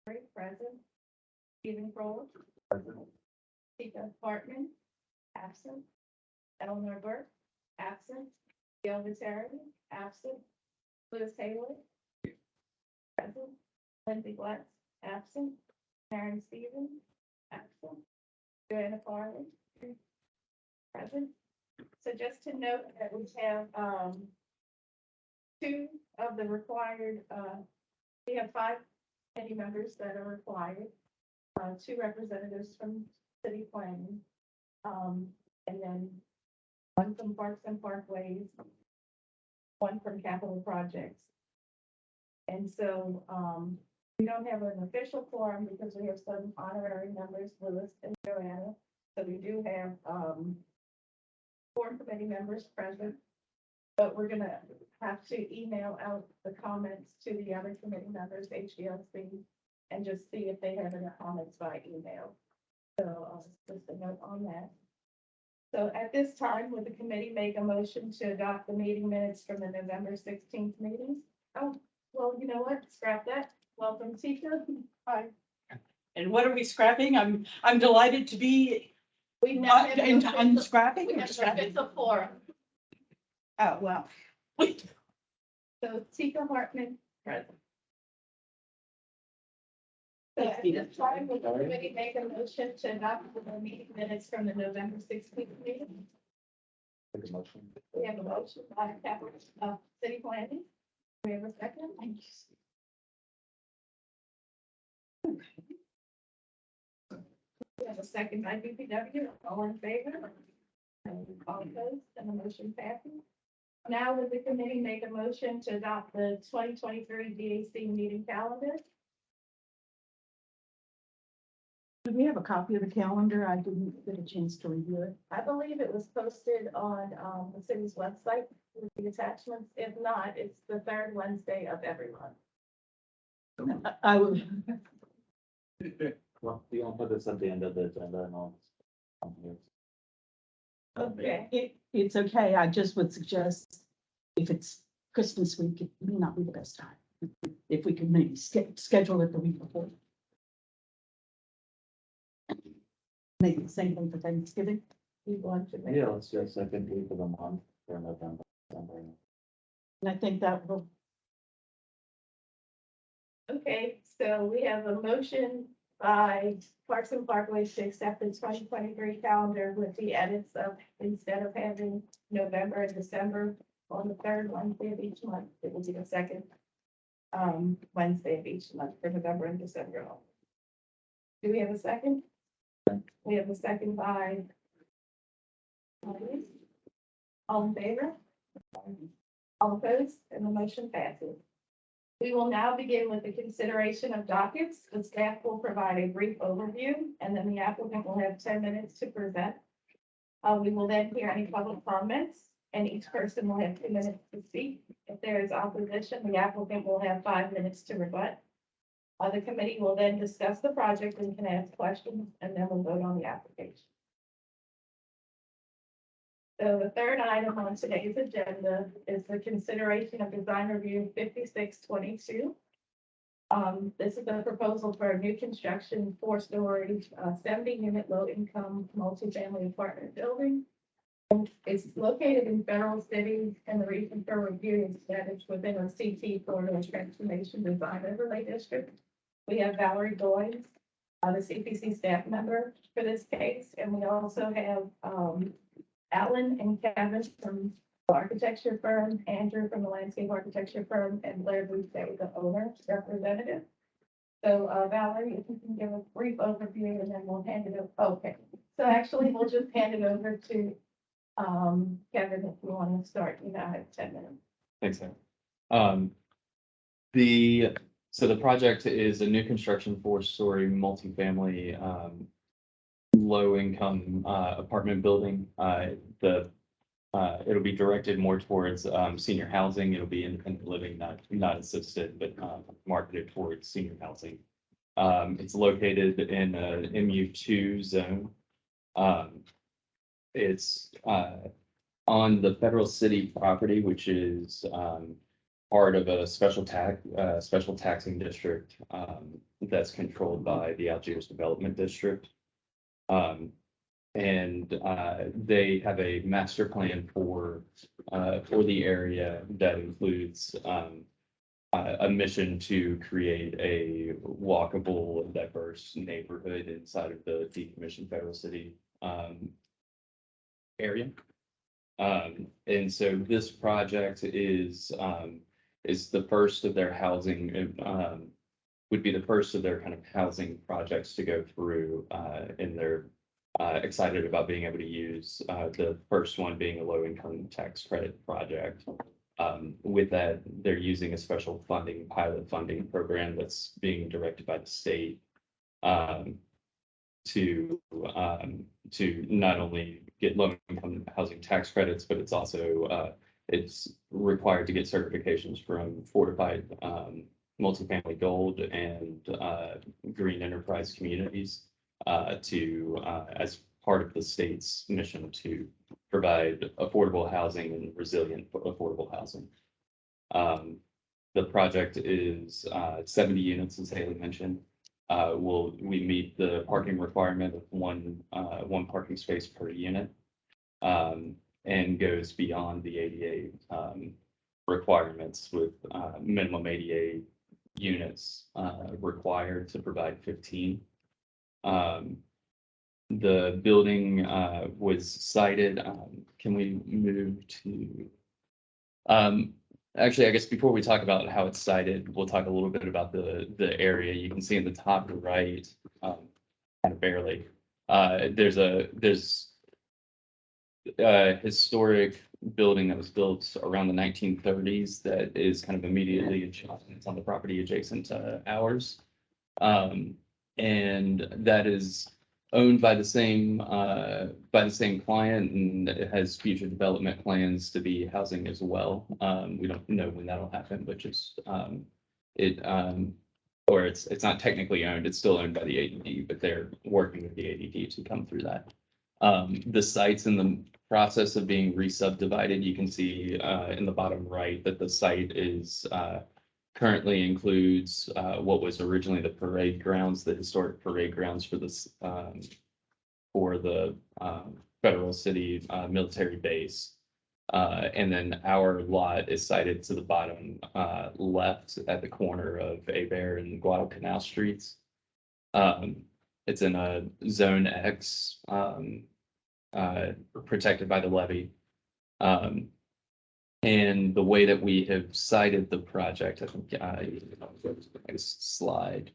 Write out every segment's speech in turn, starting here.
Present. Stephen Kroll. Tika Hartman, absent. Eleanor Burke, absent. Gail Vitale, absent. Louis Hayward, present. Lindsay Glatz, absent. Karen Stevens, absent. Joanna Farley, present. So just to note that we have, two of the required, we have 5 committee members that are required. 2 representatives from city planning. And then 1 from Parks and Parkways, 1 from capital projects. And so, we don't have an official quorum because we have some honorary members, Willis and Joanna. So we do have, 4 committee members present. But we're gonna have to email out the comments to the other committee members, HDLC, and just see if they have any comments by email. So, just a note on that. So at this time, would the committee make a motion to adopt the meeting minutes from the November 16th meetings? Oh, well, you know what? Scrap that. Welcome, Tika. Hi. And what are we scrapping? I'm delighted to be We now have an I'm official- scrapping. we or have an scrapping? official forum. Oh, well. Wait. So Tika Hartman, present. So Let's at be this time, would the committee make a motion to adopt the meeting minutes from the November 16th meeting? Make a motion. We have a motion by capital, city planning. We have a second. Thank We have a second by DPW. All in favor? All opposed, and the motion passes. Now would the committee make a motion to adopt the 2023 DAC meeting calendar? Do we have a copy of the calendar? I didn't get a chance to review it. I believe it was posted on, the city's website with the attachments. If not, it's the 3rd Wednesday of every month. I will, Well, you want to put this at the end of the agenda and all. Okay. it's okay. I just would suggest if it's Christmas week, it may not be the best time. If we could maybe schedule it the week before. Maybe the same thing for Thanksgiving. You want to make? Yeah, let's do a second week of the month for November. December. And I think that will, Okay, so we have a motion by Parks and Parkways to accept the 2023 calendar with the edits of, instead of having November and December on the 3rd Wednesday of each month, it will be the 2nd Wednesday of each month for November and December. Do we have a second? We have a second by all in favor? All opposed, and the motion passes. We will now begin with the consideration of dockets. The staff will provide a brief overview, and then the applicant will have 10 minutes to present. We will then hear any public comments, and each person will have 2 minutes to speak. If there is opposition, the applicant will have 5 minutes to rebut. The committee will then discuss the project and can ask questions, and then we'll vote on the application. So the third item on today's agenda is the consideration of design review 5622. This is a proposal for a new construction 4-story, 70-unit low-income multifamily apartment building. It's located in Federal City, and the reason for review is that it's within a CT corridor transformation design overlay district. We have Valerie Boyes, the CPC staff member for this case, and we also have Alan and Kevin from the architecture firm, Andrew from the landscape architecture firm, and Blair Booth, the owner representative. So Valerie, if you can give a brief overview, and then we'll hand it over. Okay, so actually, we'll just hand it over to Kevin, if you want to start. You know, I have 10 minutes. Thanks, Sam. So the project is a new construction 4-story multifamily low-income apartment building. It'll be directed more towards senior housing. It'll be independent living, not assisted, but marketed towards senior housing. It's located in a MU2 zone. It's on the Federal City property, which is part of a special taxing district, that's controlled by the Algiers Development District. They have a master plan for the area that includes, a mission to create a walkable, diverse neighborhood inside of the decommissioned Federal City, area. And so this project is the first of their housing, would be the first of their kind of housing projects to go through, and they're excited about being able to use, the first one being a low income tax credit project. With that, they're using a special pilot funding program that's being directed by the state, to not only get low income housing tax credits, but it's also, it's required to get certifications from Fortified, Multifamily Gold and, Green Enterprise Communities, as part of the state's mission to provide affordable housing and resilient affordable housing. The project is 70 units, as Haley mentioned. We meet the parking requirement of one parking space per unit, and goes beyond the ADA requirements with minimum ADA units required to provide 15. The building was cited. Can we move to? Actually, I guess before we talk about how it's cited, we'll talk a little bit about the area. You can see in the top right, kind of barely, there's a historic building that was built around the 1930s that is kind of immediately adjacent. It's on the property adjacent to ours. And that is owned by the same client, and it has future development plans to be housing as well. We don't know when that'll happen, but just or it's not technically owned, it's still owned by the ADD, but they're working with the ADD to come through that. The site's in the process of being re-subdivided. You can see in the bottom right that the site is currently includes what was originally the parade grounds, the historic parade grounds for this for the Federal City military base. And then our lot is sited to the bottom left at the corner of Hebert and Guadalcanal streets. It's in a zone X, protected by the levee. And the way that we have cited the project, I think, slide.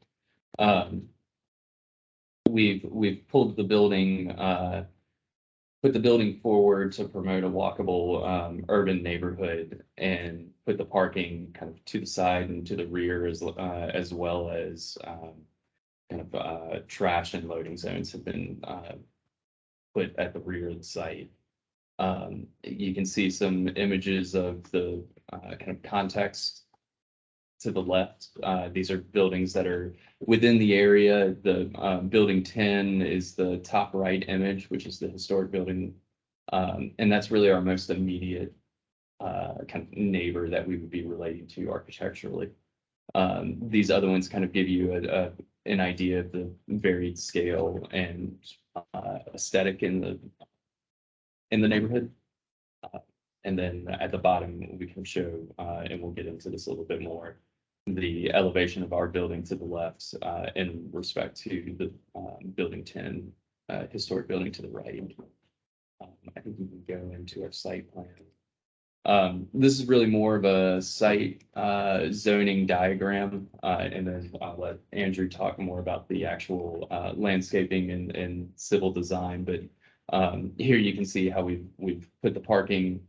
We've pulled the building, put the building forward to promote a walkable urban neighborhood, and put the parking kind of to the side and to the rear, as well as kind of trash and loading zones have been put at the rear of the site. You can see some images of the kind of context to the left. These are buildings that are within the area. The building 10 is the top right image, which is the historic building. And that's really our most immediate kind of neighbor that we would be relating to architecturally. These other ones kind of give you an idea of the varied scale and aesthetic in the neighborhood. And then at the bottom, we can show, and we'll get into this a little bit more, the elevation of our building to the left in respect to the building 10, historic building to the right. I think we can go into our site plan. This is really more of a site zoning diagram, and then I'll let Andrew talk more about the actual landscaping and civil design. But here you can see how we've put the parking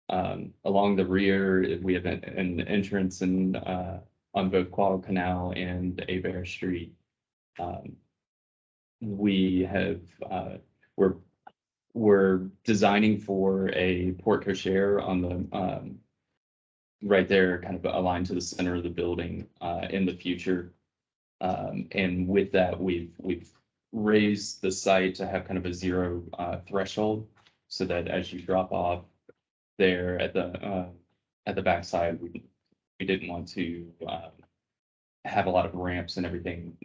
along the rear. We have an entrance on both Guadalcanal and Hebert Street. We're designing for a porte cochere on the right there, kind of aligned to the center of the building in the future. And with that, we've raised the site to have kind of a zero threshold, so that as you drop off there at the backside, we didn't want to, have a lot of ramps and everything,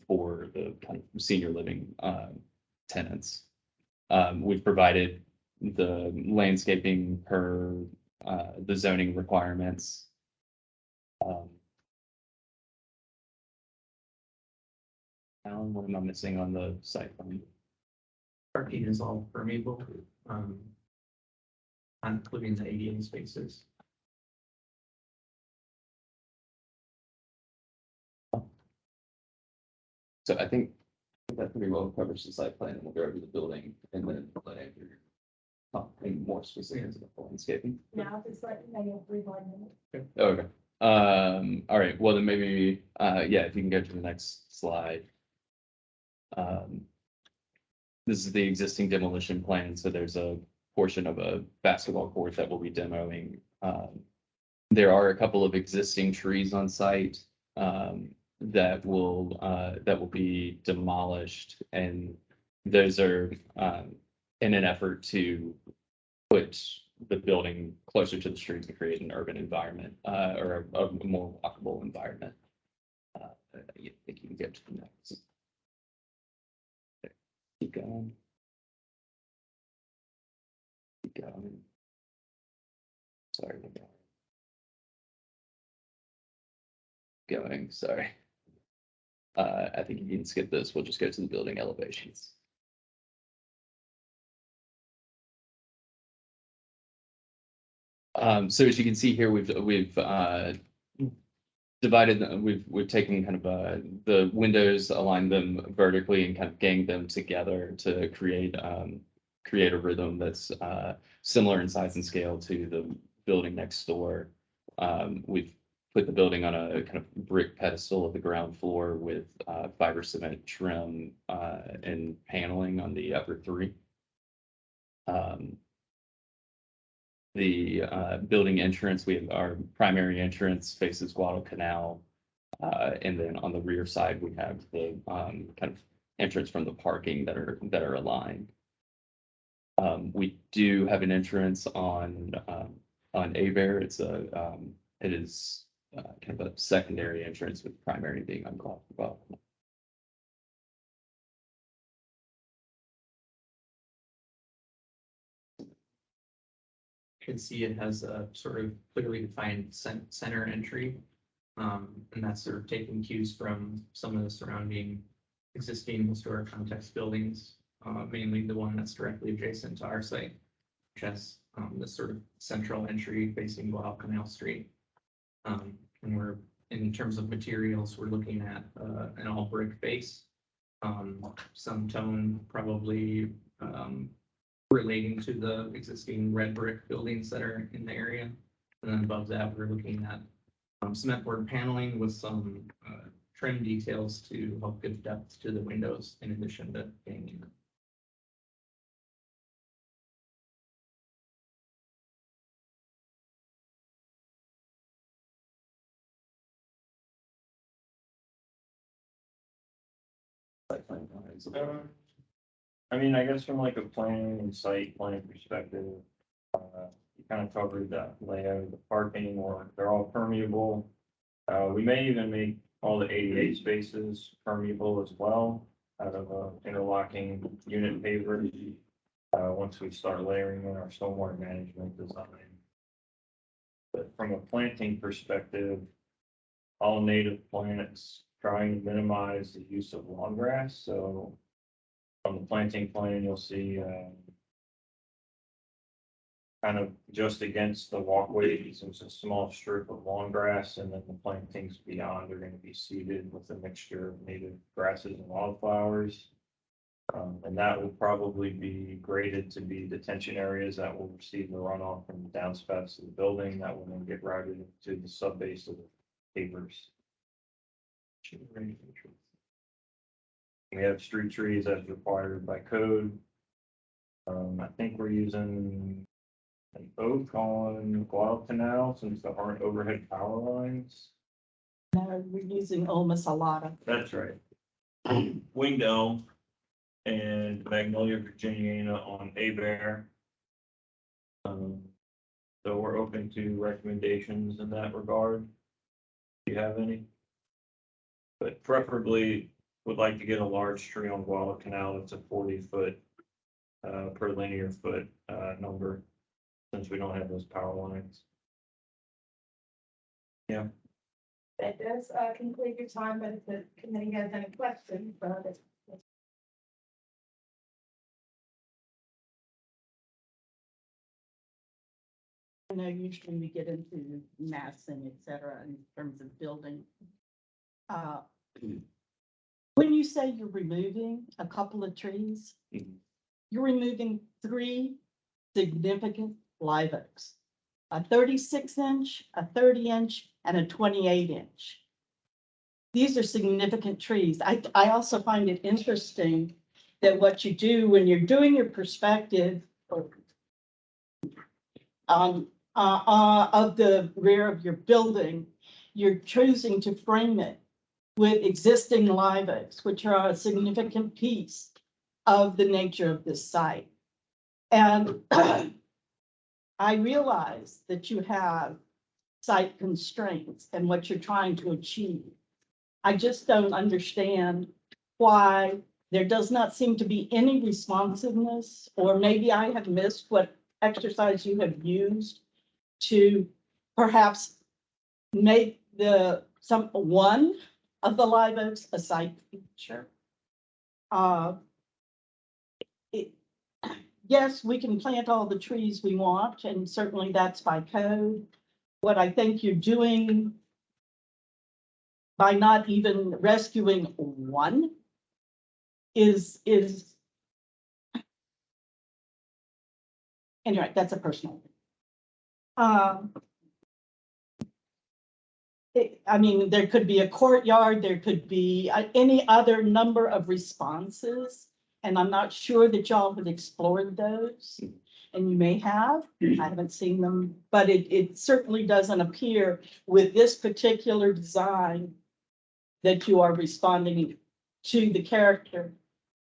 for the kind of senior living, tenants. We've provided the landscaping per, the zoning requirements. Alan, what am I missing on the site plan? Parking is all permeable, including the ADA spaces. So I think that pretty well covers the site plan, and we'll go over the building and then let Andrew talk in more specific into the landscaping. Now, it's like, I have 3 more minutes. Okay, all right, well, then maybe, yeah, if you can go to the next slide. This is the existing demolition plan, so there's a portion of a basketball court that we'll be demoing. There are a couple of existing trees on site, that will be demolished, and those are, in an effort to put the building closer to the street to create an urban environment, or a more walkable environment. I think you can get to the next. Keep going. Keep going. Sorry. Going, sorry. I think you can skip this. We'll just go to the building elevations. So as you can see here, we've divided, we've taken kind of, the windows, aligned them vertically and kind of ganged them together to create a rhythm that's, similar in size and scale to the building next door. We've put the building on a kind of brick pedestal at the ground floor with, fiber cement trim, and paneling on the upper 3. The building entrance, we have our primary entrance faces Guadalcanal. And then on the rear side, we have the kind of entrance from the parking that are aligned. We do have an entrance on Abear. It is kind of a secondary entrance with primary being on Guadalcanal. You can see it has a sort of clearly defined center entry. And that's sort of taking cues from some of the surrounding existing historic context buildings, mainly the one that's directly adjacent to our site, which has this sort of central entry facing Guadalcanal Street. And we're, in terms of materials, we're looking at an all brick base, some tone probably relating to the existing red brick buildings that are in the area. And then above that, we're looking at cement board paneling with some trim details to help give depth to the windows in addition to painting. I mean, I guess from like a planning and site plan perspective, you kind of covered that layout of the parking, or they're all permeable. We may even make all the ADA spaces permeable as well, out of interlocking unit paver. Once we start layering in our stormwater management design. But from a planting perspective, all native plants, trying to minimize the use of lawn grass, so on the planting plan, you'll see kind of just against the walkways, there's a small strip of lawn grass, and then the plantings beyond are going to be seeded with a mixture of native grasses and wildflowers. And that will probably be graded to be detention areas that will receive the runoff from the downspouts of the building that will then get routed to the sub base of the papers. We have street trees as required by code. I think we're using an oak on Guadalcanal since there aren't overhead power lines. Now we're using Ulma salata. That's right. Winged elm and Magnolia virginiana on Abear. So we're open to recommendations in that regard. Do you have any? But preferably would like to get a large tree on Guadalcanal that's a 40-foot per linear foot number, since we don't have those power lines. That does conclude your time, but if the committee has any questions, that's I know usually we get into massing, et cetera, in terms of building. When you say you're removing a couple of trees, Mhm. you're removing 3 significant live oaks. A 36-inch, a 30-inch, and a 28-inch. These are significant trees. I also find it interesting that what you do when you're doing your perspective or of the rear of your building, you're choosing to frame it with existing live oaks, which are a significant piece of the nature of this site. And I realize that you have site constraints and what you're trying to achieve. I just don't understand why there does not seem to be any responsiveness, or maybe I have missed what exercise you have used to perhaps make one of the live oaks a site feature. Yes, we can plant all the trees we want, and certainly that's by code. What I think you're doing by not even rescuing one is anyway, that's a personal thing. I mean, there could be a courtyard, there could be any other number of responses, and I'm not sure that y'all have explored those. And you may have, I haven't seen them, but it certainly doesn't appear with this particular design that you are responding to the character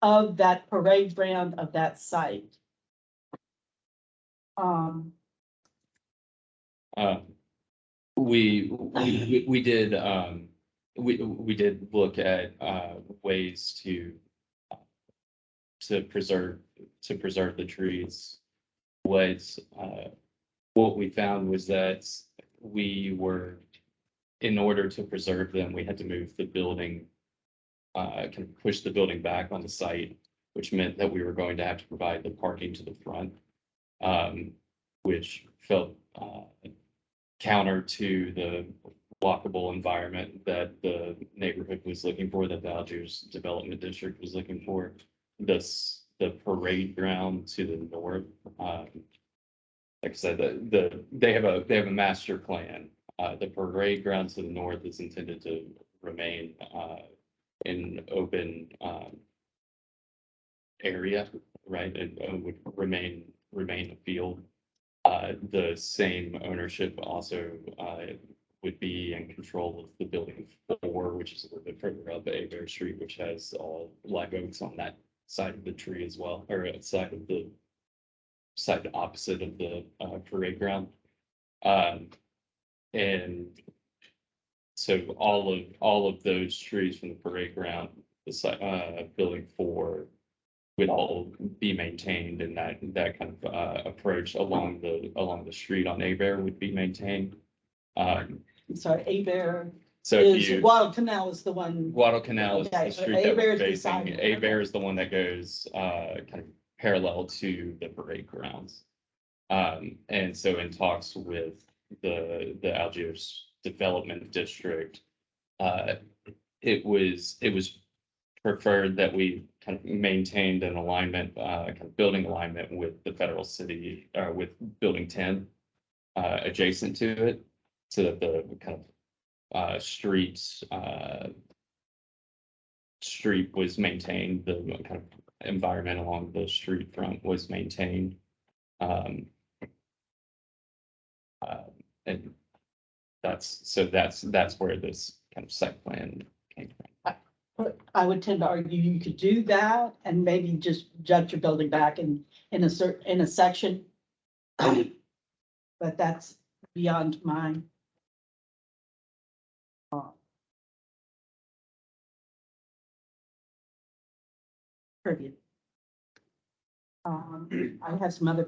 of that parade ground of that site. We did, we did look at, ways to preserve the trees. What we found was that in order to preserve them, we had to move the building, kind of push the building back on the site, which meant that we were going to have to provide the parking to the front, which felt, counter to the walkable environment that the neighborhood was looking for, that the Algiers Development District was looking for. The parade ground to the north, like I said, they have a master plan. The parade ground to the north is intended to remain in open area, right? It would remain a field. The same ownership also would be in control of the building 4, which is a little bit further up Abear Street, which has all live oaks on that side of the tree as well, or side opposite of the parade ground. And so all of those trees from the parade ground, the side, building 4, would all be maintained, and that kind of approach along the street on Abear would be maintained. Sorry, Abear So if you, Guadalcanal is the one. Guadalcanal is Okay, the so street that Abear we're is the facing. side. Abear is the one that goes kind of parallel to the parade grounds. And so in talks with the Algiers Development District, it was preferred that we kind of maintained an alignment, kind of building alignment with the federal city, with building 10 adjacent to it, so that the kind of street was maintained, the kind of environment along the street front was maintained. And that's where this kind of site plan came from. I would tend to argue you could do that and maybe just jut your building back in a section but that's beyond my purview. I have some other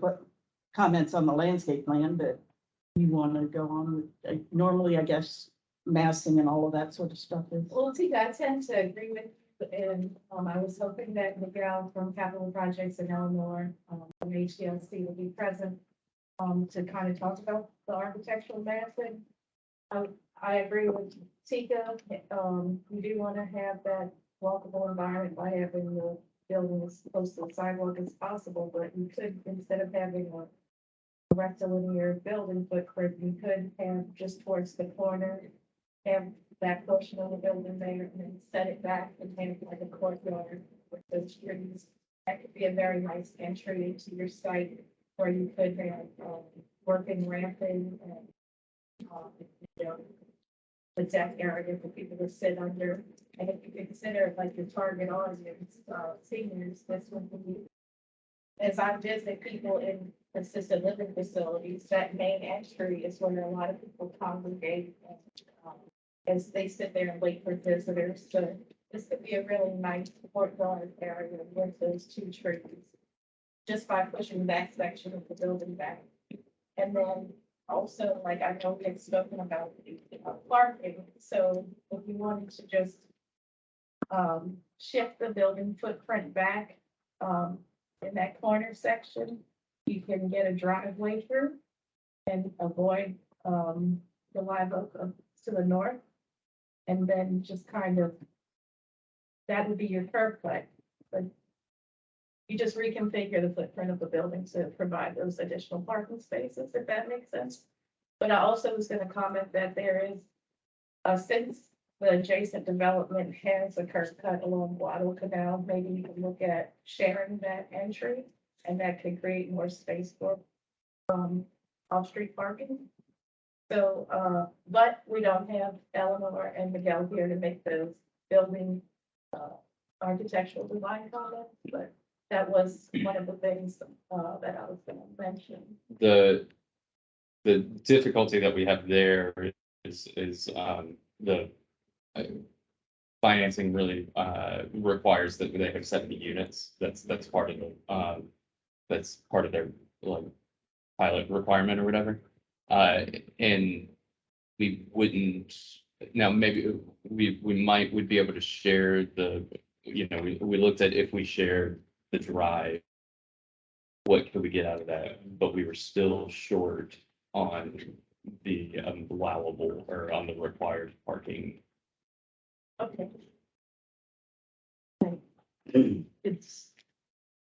comments on the landscape plan, but you want to go on with, normally, I guess, massing and all of that sort of stuff is. Well, see, I tend to agree with you, and, I was hoping that Miguel from Capital Projects and Eleanor, from HDLC would be present, to kind of talk about the architectural massing. I agree with Tika, we do want to have that walkable environment by having the building as close to the sidewalk as possible, but you could, instead of having a rectilinear building footprint, you could have just towards the corner, have that portion of the building there and then set it back and have like a courtyard with those trees. That could be a very nice entry into your site where you could have, working ramping and, you know, the deck area for people to sit under. And if you consider like your target audience, seniors, this one would be. As I visit people in assisted living facilities, that main entry is where a lot of people congregate and, as they sit there and wait for visitors. So this could be a really nice courtyard area with those two trees. Just by pushing that section of the building back. And then also, like I know we had spoken about parking, so if you wanted to just shift the building footprint back in that corner section, you can get a driveway through and avoid the live oak to the north. And then just kind of, that would be your curb cut. But you just reconfigure the footprint of the building to provide those additional parking spaces, if that makes sense. But I also was gonna comment that there is, since the adjacent development has a curb cut along Guadalcanal, maybe you can look at sharing that entry, and that could create more space for, off-street parking. So, but we don't have Eleanor and Miguel here to make those building, architectural design comments, but that was one of the things, that I was gonna mention. The difficulty that we have there is the financing really requires that they have 70 units. That's part of the that's part of their like pilot requirement or whatever. And we wouldn't, now maybe would be able to share the, you know, we looked at if we shared the drive, what could we get out of that? But we were still short on the allowable or on the required parking. Okay.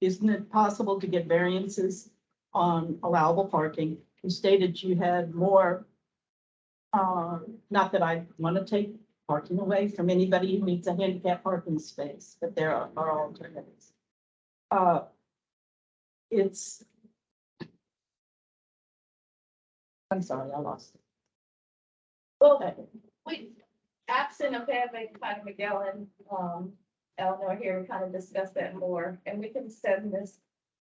Isn't it possible to get variances on allowable parking? You stated you had more, not that I want to take parking away from anybody who needs a handicap parking space, but there are alternatives. I'm sorry, I lost it. Well, we, absent of having kind of Miguel and, Eleanor here to kind of discuss that more, and we can send this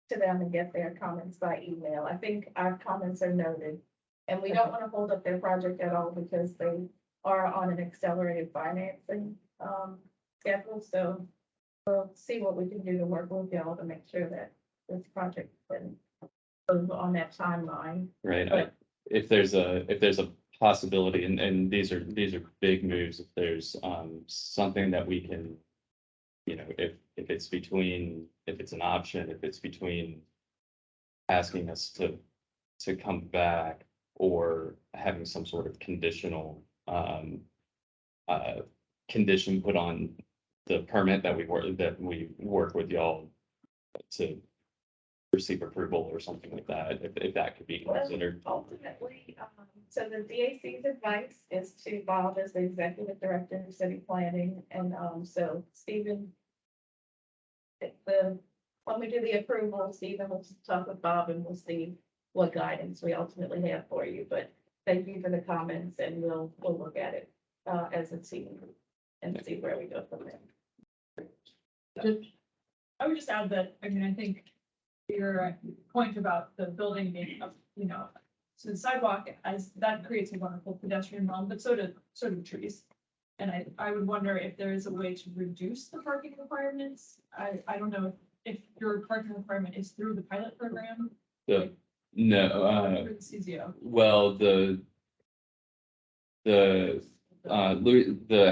to them and get their comments by email. I think our comments are noted. And we don't want to hold up their project at all because they are on an accelerated financing, schedule. So we'll see what we can do to work with y'all to make sure that this project can goes on that timeline. Right. But- If there's a possibility, and these are big moves, if there's something that we can, you know, if it's an option, if it's between asking us to come back or having some sort of conditional condition put on the permit that we work with y'all to receive approval or something like that, if that could be considered. Ultimately, so the DAC's advice is to Bob as the executive director of city planning, and, so Stephen. When we do the approval, Stephen will talk with Bob and we'll see what guidance we ultimately have for you, but thank you for the comments and we'll look at it, as a team and see where we go from there. I would just add that, I mean, I think your point about the building being, so the sidewalk, as that creates a wonderful pedestrian realm, but so do trees. And I would wonder if there is a way to reduce the parking requirements. I don't know if your parking requirement is through the pilot program. No, Through the CZO. well, the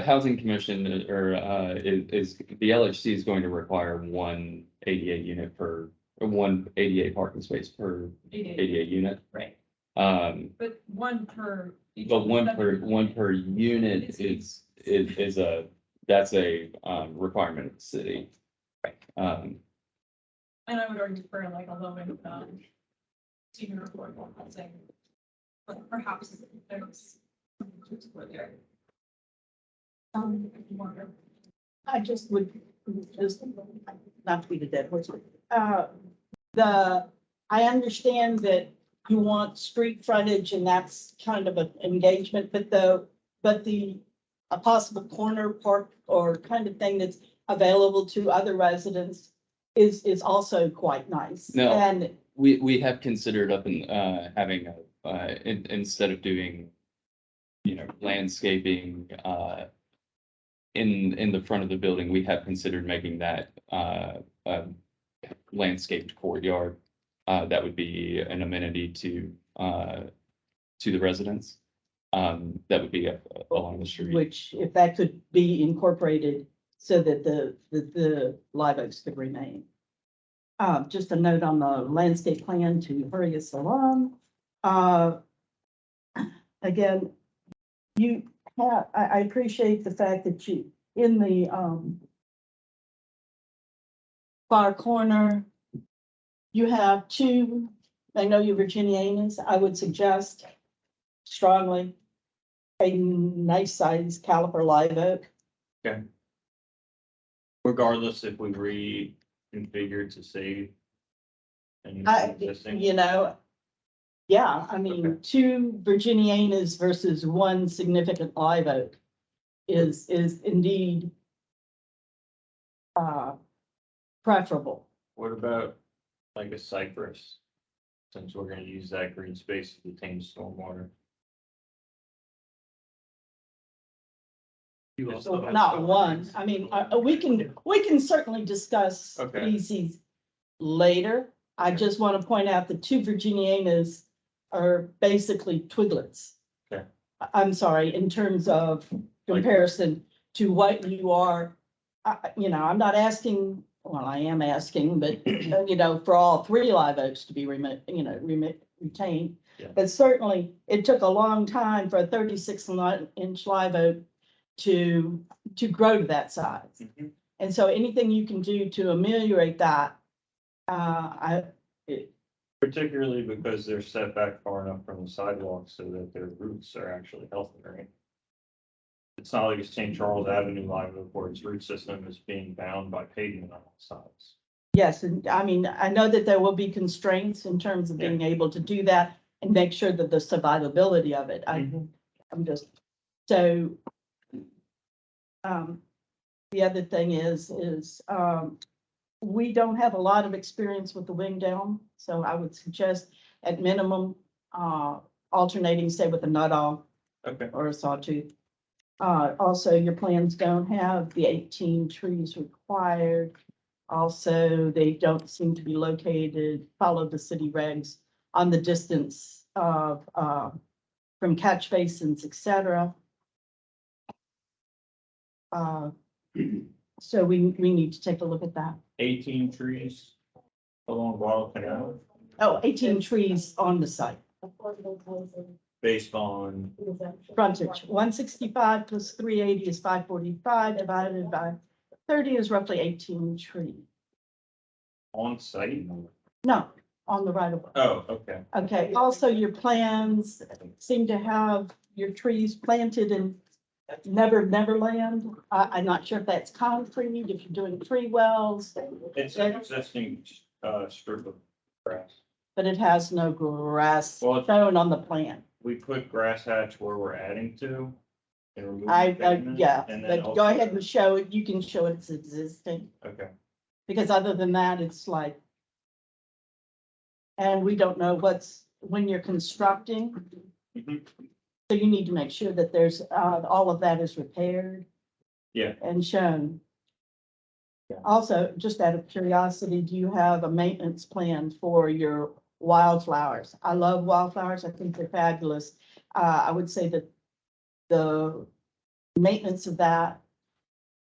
housing commission is the LHC is going to require one ADA unit or one ADA parking space per ADA unit. Right, But but one per. each one seven- per unit It's- is that's a requirement of the city. Right. And I would argue for like a low income senior affordable housing. But perhaps there's something to explore there. Wonder. I just would, just not to be the dead horse. I understand that you want street frontage and that's kind of an engagement, but a possible corner park or kind of thing that's available to other residents is also quite nice. No. And We have considered having instead of doing, landscaping, in the front of the building, we have considered making that, a landscaped courtyard. That would be an amenity to the residents. That would be along the street. which, if that could be incorporated so that the live oaks could remain. Just a note on the landscape plan to hurry us along. Again, I appreciate the fact that you, in the, far corner, you have two, I know you're Virginianas, I would suggest strongly a nice size caliper live oak. Regardless if we reconfigure to save. And existing, Yeah, I mean, Okay. two Virginianas versus one significant live oak is indeed preferable. what about like a cypress? Since we're gonna use that green space to contain stormwater. You Just also have Not one, openings. I mean, we can certainly discuss Okay. species later. I just want to point out the two Virginianas are basically twiglets. Okay. I'm sorry, in terms of comparison to what you are, I'm not asking, well, I am asking, but, for all three live oaks to be retained. Yeah. But certainly, it took a long time for a 36-inch live oak to grow to that size. Mhm. And so anything you can do to ameliorate that, Particularly because they're set back far enough from the sidewalk so that their roots are actually healthy, right? It's not like it's St. Charles Avenue live oak where its root system is being bound by pavement on all sides. yes, and I mean, I know that there will be constraints in terms of being able to do that and make sure that the survivability of it. I'm just, so. The other thing is, we don't have a lot of experience with the wing down, so I would suggest at minimum, alternating, say with a nut off Okay, or a sawtooth. Also, your plans don't have the 18 trees required. Also, they don't seem to be follow the city regs on the distance of, from catch basins, et cetera. So we need to take a look at that. 18 trees along Guadal Canal, 18 trees on the site. based on, Frontage, 165 plus 380 is 545, divided by 30 is roughly 18 trees. on site. No, on the right of way. Oh, okay. Okay, also your plans seem to have your trees planted in Neverland. I'm not sure if that's concrete, if you're doing tree wells, It's an existing, strip of grass. but it has no grass Well, shown on the plan. We put grass hatch where we're adding to. And remove the I, pavement, yeah, and then but also- go ahead and show it. You can show it's existing. Okay, Because other than that, it's like. And we don't know what's when you're constructing. Mhm. So you need to make sure that there's, all of that is repaired. Yeah. And shown. Yeah. Also, just out of curiosity, do you have a maintenance plan for your wildflowers? I love wildflowers. I think they're fabulous. I would say that the maintenance of that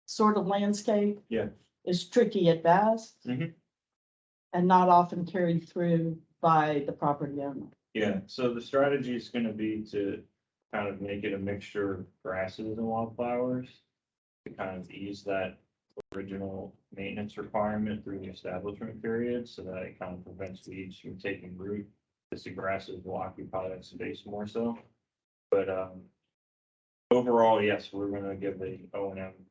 sort of landscape. Yeah. Is tricky at best. Mhm. And not often carried through by the property owner. Yeah, so the strategy is gonna be to kind of make it a mixture of grasses and wildflowers. To kind of ease that original maintenance requirement through the establishment period, so that it kind of prevents weeds from taking root. Because the grasses will occupy that space more so. But, overall, yes, we're gonna give the O and M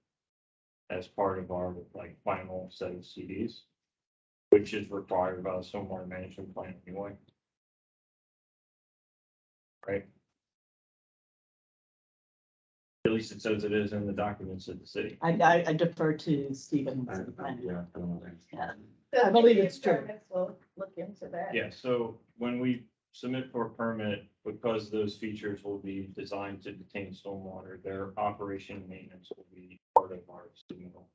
as part of our like final set of CDs, which is required by the stormwater management plan anyway. Right? At least it says it is in the documents of the city. I defer to Stephen. Yeah. Yeah. So I believe the it's true. permits will look into that. Yeah, so when we submit for a permit, because those features will be designed to detain stormwater, their operation and maintenance will be part of our submittal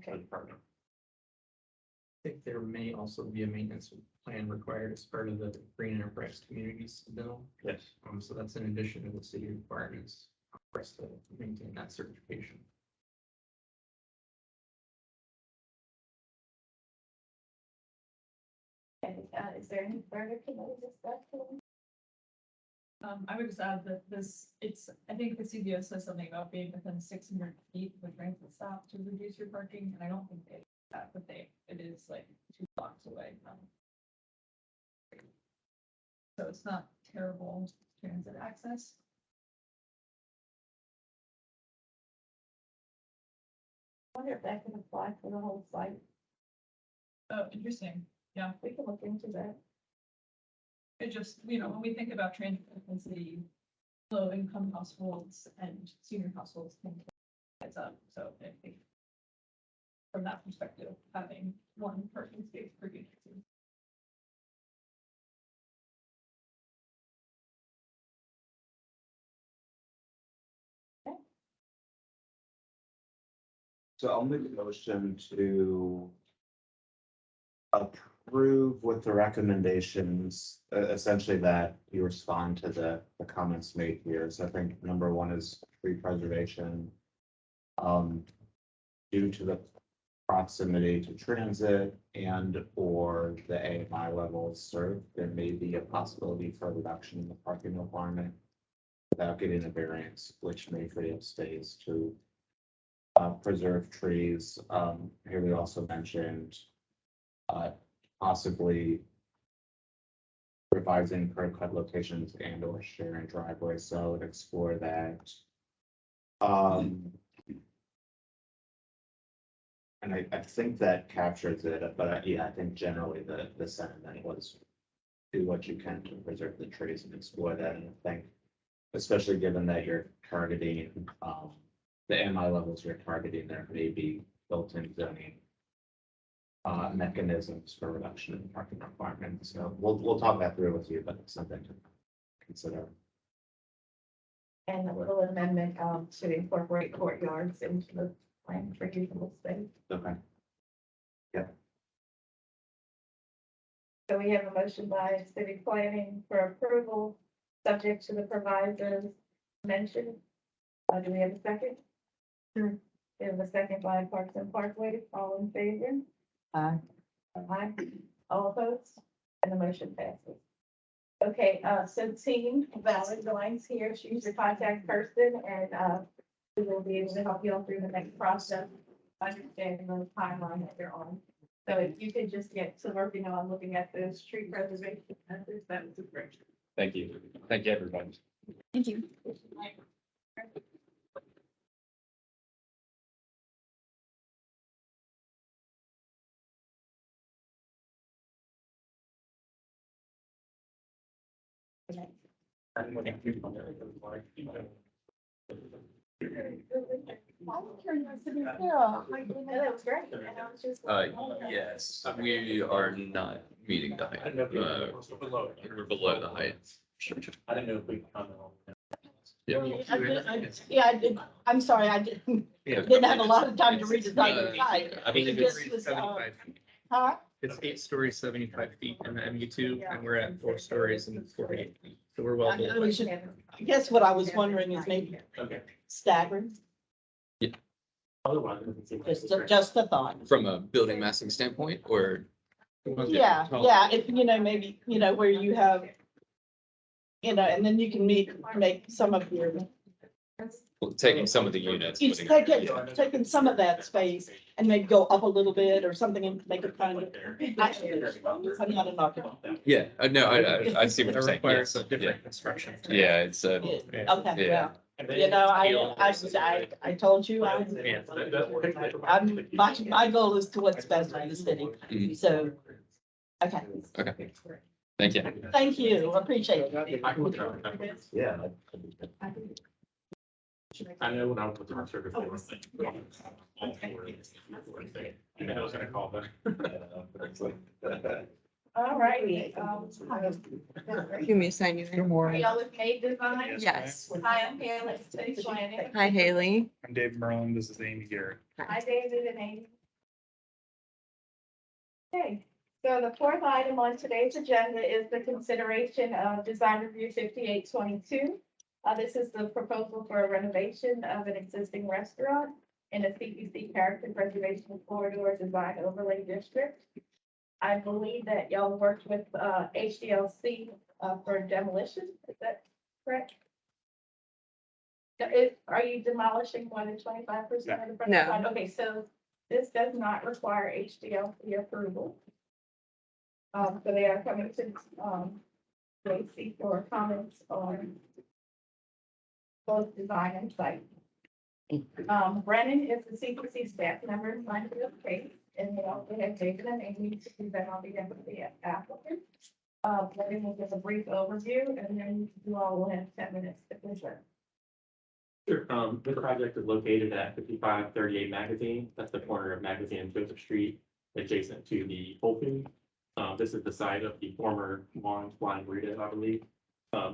for the permit. I think there may also be a maintenance plan required as part of the Green Enterprise Communities bill. Yes. So that's in addition to the city requirements for us to maintain that certification. And, is there any further committee discussion? I would just add that I think the CBO says something about being within 600 feet of a transit stop to reduce your parking, and I don't think they, that, but it is like 2 blocks away from. So it's not terrible transit access. I wonder if that can apply for the whole site. Oh, interesting. Yeah, We can look into that. it just, when we think about transit density, low income households and senior households can heads up, so I think. From that perspective, having one parking space per unit. seems- So I'll make a motion to approve with the recommendations, essentially that you respond to the comments made here. So I think number one is tree preservation. Due to the proximity to transit and or the AMI levels served, there may be a possibility for a reduction in the parking requirement without getting a variance, which may free up space to preserve trees. Here we also mentioned possibly revising curb cut locations and or sharing driveways, so I would explore that. And I think that captures it, but yeah, I think generally the sentiment was do what you can to preserve the trees and explore that, and I think especially given that you're targeting, the AMI levels you're targeting, there may be built-in zoning mechanisms for reduction in parking requirements. So we'll talk that through with you, but it's something to consider. And a little amendment, to incorporate courtyards into the plan for usable space. Okay. So we have a motion by city planning for approval, subject to the provisos mentioned. Do we have a second? Sure. We have a second by Parks and Parkway, all in favor? Aye. Aye. All opposed? And the motion passes. Okay, so team, Valerie joins here, she's your contact person, and, we will be able to help you all through the next process, understanding the timeline that you're on. So if you could just get to working on looking at those tree preservation methods, that would be great. Thank you. Thank you, everybody. Thank you. And when you keep on there, it's like, Yeah. And it was great. And I was just. Yes, we are not meeting the height. We're below the height. I didn't know if we could comment on that. Yeah. Yeah, I did. I'm sorry, I didn't have a lot of time to read the document. I believe This it's, was, 75 feet. Huh? It's 8 stories, 75 feet in the MU2, and we're at 4 stories and 48 feet. So we're well below. I guess what I was wondering is maybe Okay. staggering, Otherwise, it doesn't seem like. just a thought. from a building massing standpoint, or Yeah, if, maybe, where you have, and then you can make some of your, taking some of the units. it's putting- taking some of that space and maybe go up a little bit or something and make it kind of. I'm not an architect. Yeah, no, I see what That you're saying. requires Yes, a different construction. yeah, it's Okay, Yeah. well, I told you, Yeah. my goal is to what's best for the city, Mhm. so, okay, Okay, thank you. thank you, appreciate it. Yeah. I know when I was with our service. they were like, And I was gonna call them. All righty. Give me a sign you. Are y'all with Made Design? Yes. Hi, I'm Pam at City Planning. Hi, Haley. I'm Dave Merlin. This is Amy Garrett. Hi, David and Amy. Okay, so the fourth item on today's agenda is the consideration of Design Review 5822. This is the proposal for a renovation of an existing restaurant in a CPC Character Preservation Corridor Design Overlay District. I believe that y'all worked with HDLC for demolition, is that correct? Are you demolishing more than 25% of the front? No. side? Okay, so this does not require HDLC approval. So they are coming to JC for comments on both design and site. Brennan is the CPC staff member assigned to this case, and they also have David and Amy to present on behalf of the applicant. Brennan will give a brief overview, and then you all will have 10 minutes to present. Sure, this project is located at 5538 Magazine, that's the corner of Magazine and Joseph Street, adjacent to the Whole Foods. This is the site of the former Lon's Flying Burrito, I believe.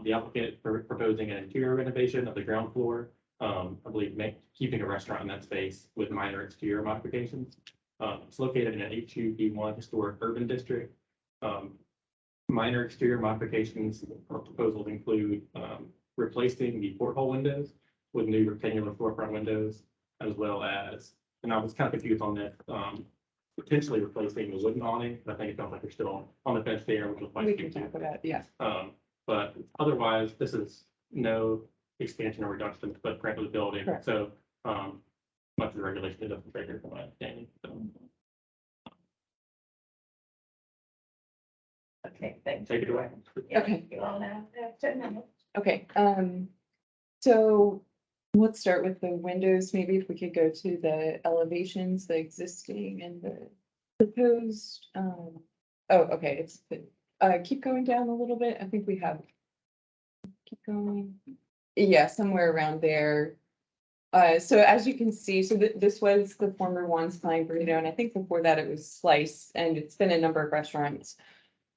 The applicant proposing an interior renovation of the ground floor, I believe keeping a restaurant in that space with minor exterior modifications. It's located in an H2B1 historic urban district. Minor exterior modifications or proposals include replacing the porthole windows with new rectangular storefront windows, as well as, and I was kind of confused on this, potentially replacing the wooden awning, but I think it sounds like you're still on the fence there, which will We can talk about, yeah. But otherwise, this is no expansion or reduction in the footprint of the building, Correct. so, much of the regulation doesn't trigger from my understanding, so. Okay, thank Take it away. you. Okay. You all have 10 minutes. Okay, so let's start with the windows. Maybe if we could go to the elevations, the existing and the proposed, oh, okay, it's, keep going down a little bit. I think we have. Keep going. Yeah, somewhere around there. So as you can see, so this was the former Juan's Flying Burrito, and I think before that it was Slice, and it's been a number of restaurants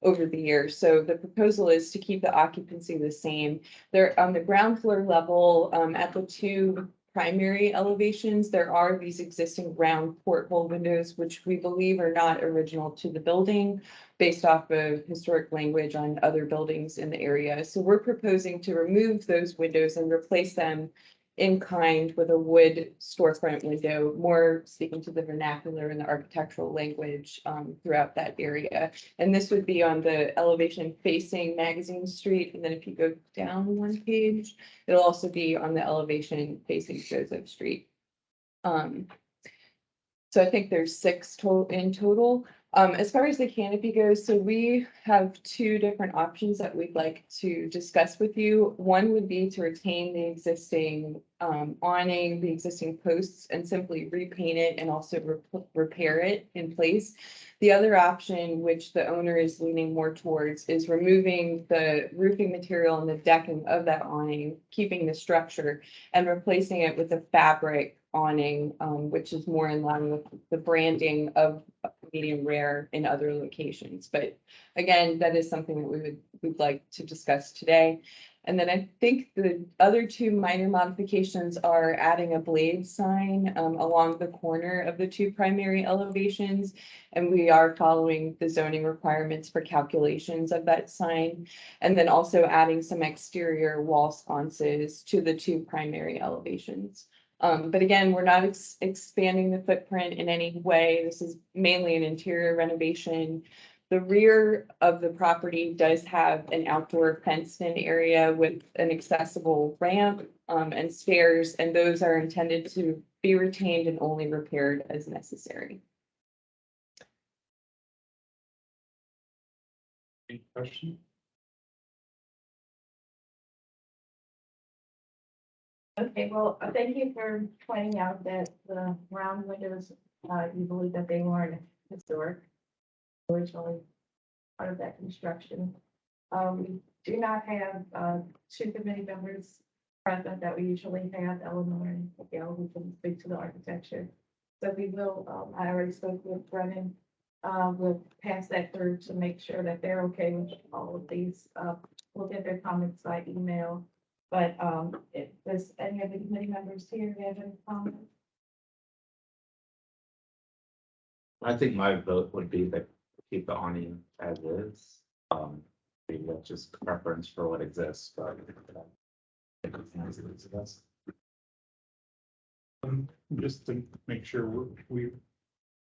over the years. So the proposal is to keep the occupancy the same. They're on the ground floor level, at the two primary elevations, there are these existing round porthole windows, which we believe are not original to the building based off of historic language on other buildings in the area. So we're proposing to remove those windows and replace them in kind with a wood storefront window, more speaking to the vernacular and the architectural language throughout that area. And this would be on the elevation facing Magazine Street. And then if you go down one page, it'll also be on the elevation facing Joseph Street. So I think there's 6 in total. As far as the canopy goes, so we have 2 different options that we'd like to discuss with you. One would be to retain the existing awning, the existing posts, and simply repaint it and also repair it in place. The other option, which the owner is leaning more towards, is removing the roofing material and the decking of that awning, keeping the structure, and replacing it with a fabric awning, which is more in line with the branding of medium rare in other locations. But again, that is something that we'd like to discuss today. And then I think the other two minor modifications are adding a blade sign along the corner of the two primary elevations. And we are following the zoning requirements for calculations of that sign. And then also adding some exterior wall sconces to the two primary elevations. But again, we're not expanding the footprint in any way. This is mainly an interior renovation. The rear of the property does have an outdoor fenced-in area with an accessible ramp and stairs, and those are intended to be retained and only repaired as necessary. Any question? Okay, well, thank you for pointing out that the round windows, you believe that they weren't historic. Originally part of that construction. We do not have, two committee members present that we usually have, Eleanor and Miguel, who can speak to the architecture. So we will, I already spoke with Brennan, we'll pass that through to make sure that they're okay with all of these. We'll get their comments by email. But, if there's any of the committee members here who have any comments? I think my vote would be to keep the awning as is. Maybe that's just preference for what exists, but. Just to make sure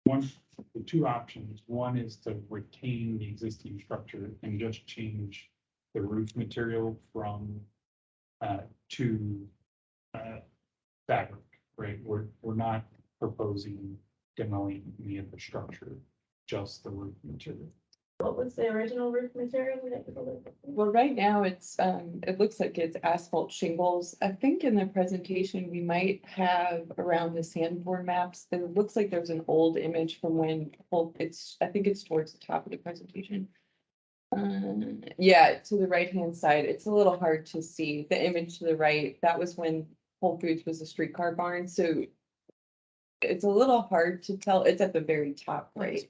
one, the two options, one is to retain the existing structure and just change the roof material from to fabric, right? We're not proposing demoing any of the structure, just the roof material. What was the original roof material? Well, right now it's, it looks like it's asphalt shingles. I think in the presentation, we might have around the Sanborn maps, it looks like there's an old image from when, well, I think it's towards the top of the presentation. Yeah, to the right-hand side, it's a little hard to see. The image to the right, that was when Whole Foods was a streetcar barn, so it's a little hard to tell. It's at the very top right.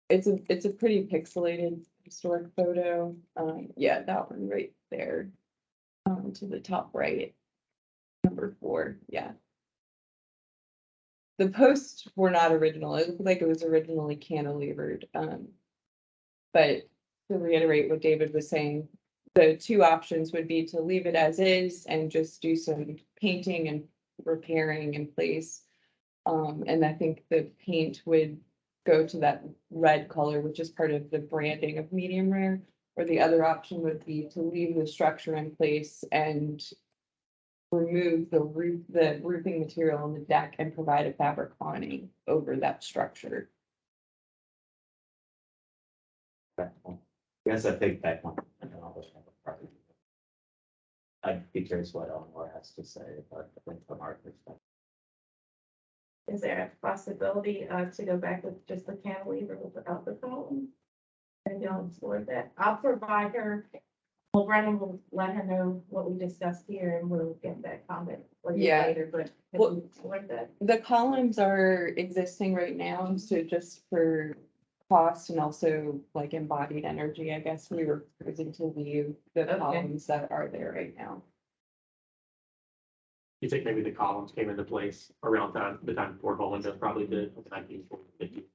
It's a pretty pixelated historic photo. Yeah, that one right there. To the top right. Number 4, yeah. The posts were not original. It looked like it was originally cantilevered. But to reiterate what David was saying, the two options would be to leave it as is and just do some painting and repairing in place. And I think the paint would go to that red color, which is part of the branding of medium rare. Or the other option would be to leave the structure in place and remove the roofing material on the deck and provide a fabric awning over that structure. Yes, I think that one. I'd be curious what Eleanor has to say, but I think from our perspective. Is there a possibility to go back with just the cantilever without the column? And y'all explore that. I'll provide her, well, Brennan will let her know what we discussed here and we'll get that comment for you Yeah. later, but have Well, you explored that? The columns are existing right now, so just for cost and also like embodied energy, I guess we were proposing to leave the Okay. columns that are there right now. You think maybe the columns came into place around the time before windows probably did, 1950.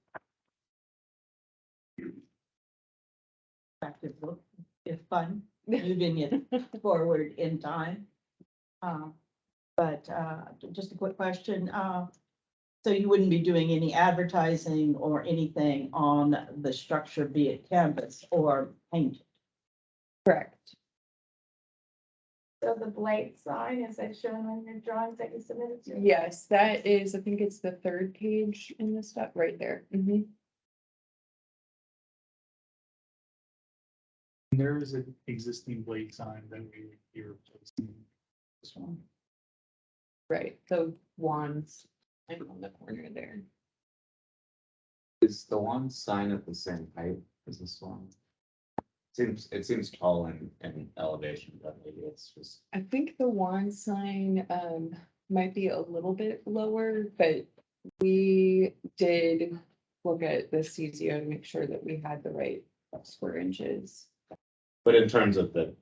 Attractive look, it's fun, moving it forward in time. But just a quick question, so you wouldn't be doing any advertising or anything on the structure, be it canvas or painted? Correct. So the blade sign, is that shown on your drawings that you submitted to? Yes, that is, I think it's the 3rd page in the stuff right there. Mhm. There is an existing blade sign that we would be replacing this one. Right, the wands on the corner there. Is the one sign at the same height as this one? it seems tall in elevation, but maybe it's just, I think the wand sign, might be a little bit lower, but we did look at the CZO to make sure that we had the right square inches. but in terms of the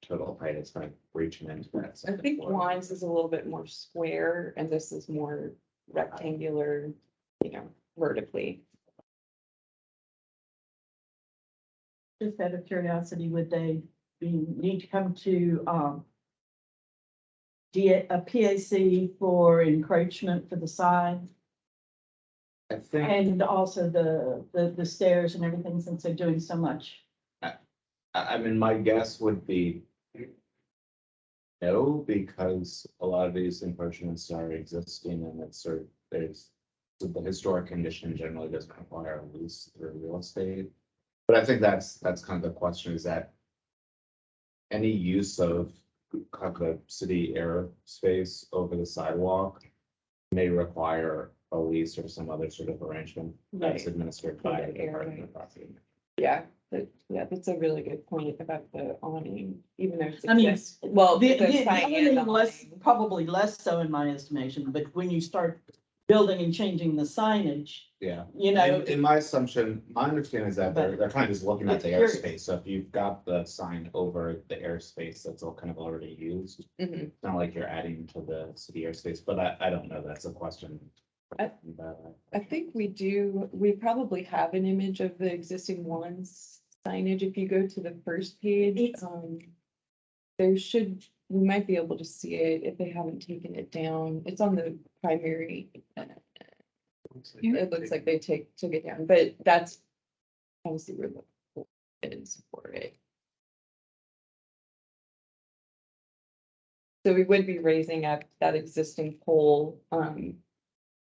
total height, it's kind of reaching into that. I second think floor. wands is a little bit more square and this is more rectangular, vertically. Just out of curiosity, would they need to come to, a PAC for encroachment for the side? I think, And also the stairs and everything, since they're doing so much. I mean, my guess would be no, because a lot of these encroachments are existing and it's sort of, so the historic condition generally doesn't require a lease through real estate. But I think that's kind of the question, is that any use of kind of the city airspace over the sidewalk may require a lease or some other sort of arrangement that's Right. administered For by the the air, Department right. of Property. Yeah, that's a really good point about the awning, even though it's. I mean, Well, The the awning cyan less, awning. probably less so in my estimation, but when you start building and changing the signage, Yeah. you know, In my assumption, my understanding is that they're kind of just looking at It's the curious. airspace, so if you've got the sign over the airspace that's all kind of already used. Mhm. It's not like you're adding to the city airspace, but I don't know, that's a question. I think we probably have an image of the existing ones signage. If you go to the first page, we might be able to see it if they haven't taken it down. It's on the primary. It looks like they took it down, but that's obviously where the pole is for it. So we would be raising up that existing pole,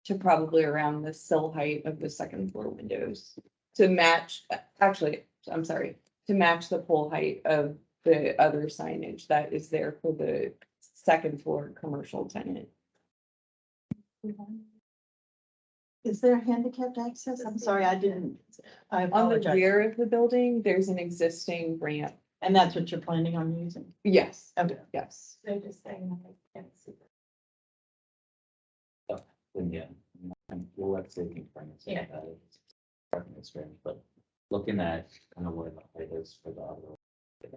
to probably around the sill height of the second floor windows. To match, actually, I'm sorry, to match the pole height of the other signage that is there for the second floor commercial tenant. is there handicapped access? I'm sorry, I On the apologize. rear of the building, there's an existing ramp. And that's what you're planning on using? Yes, Okay. yes. They're just saying that they can't see. Then, yeah, and we'll let safety finance. Yeah. Definitely strange, but looking at kind of where the height is for the other.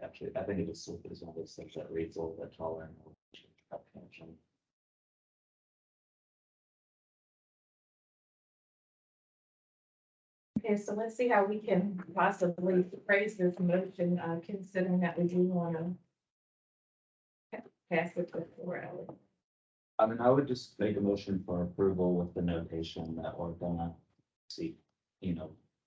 Actually, I think it is one of those things that reads a little bit taller and. Okay, so let's see how we can possibly phrase this motion, considering that we do want to pass it to 4 hours. I mean, I would just make a motion for approval with the notation that we're gonna seek,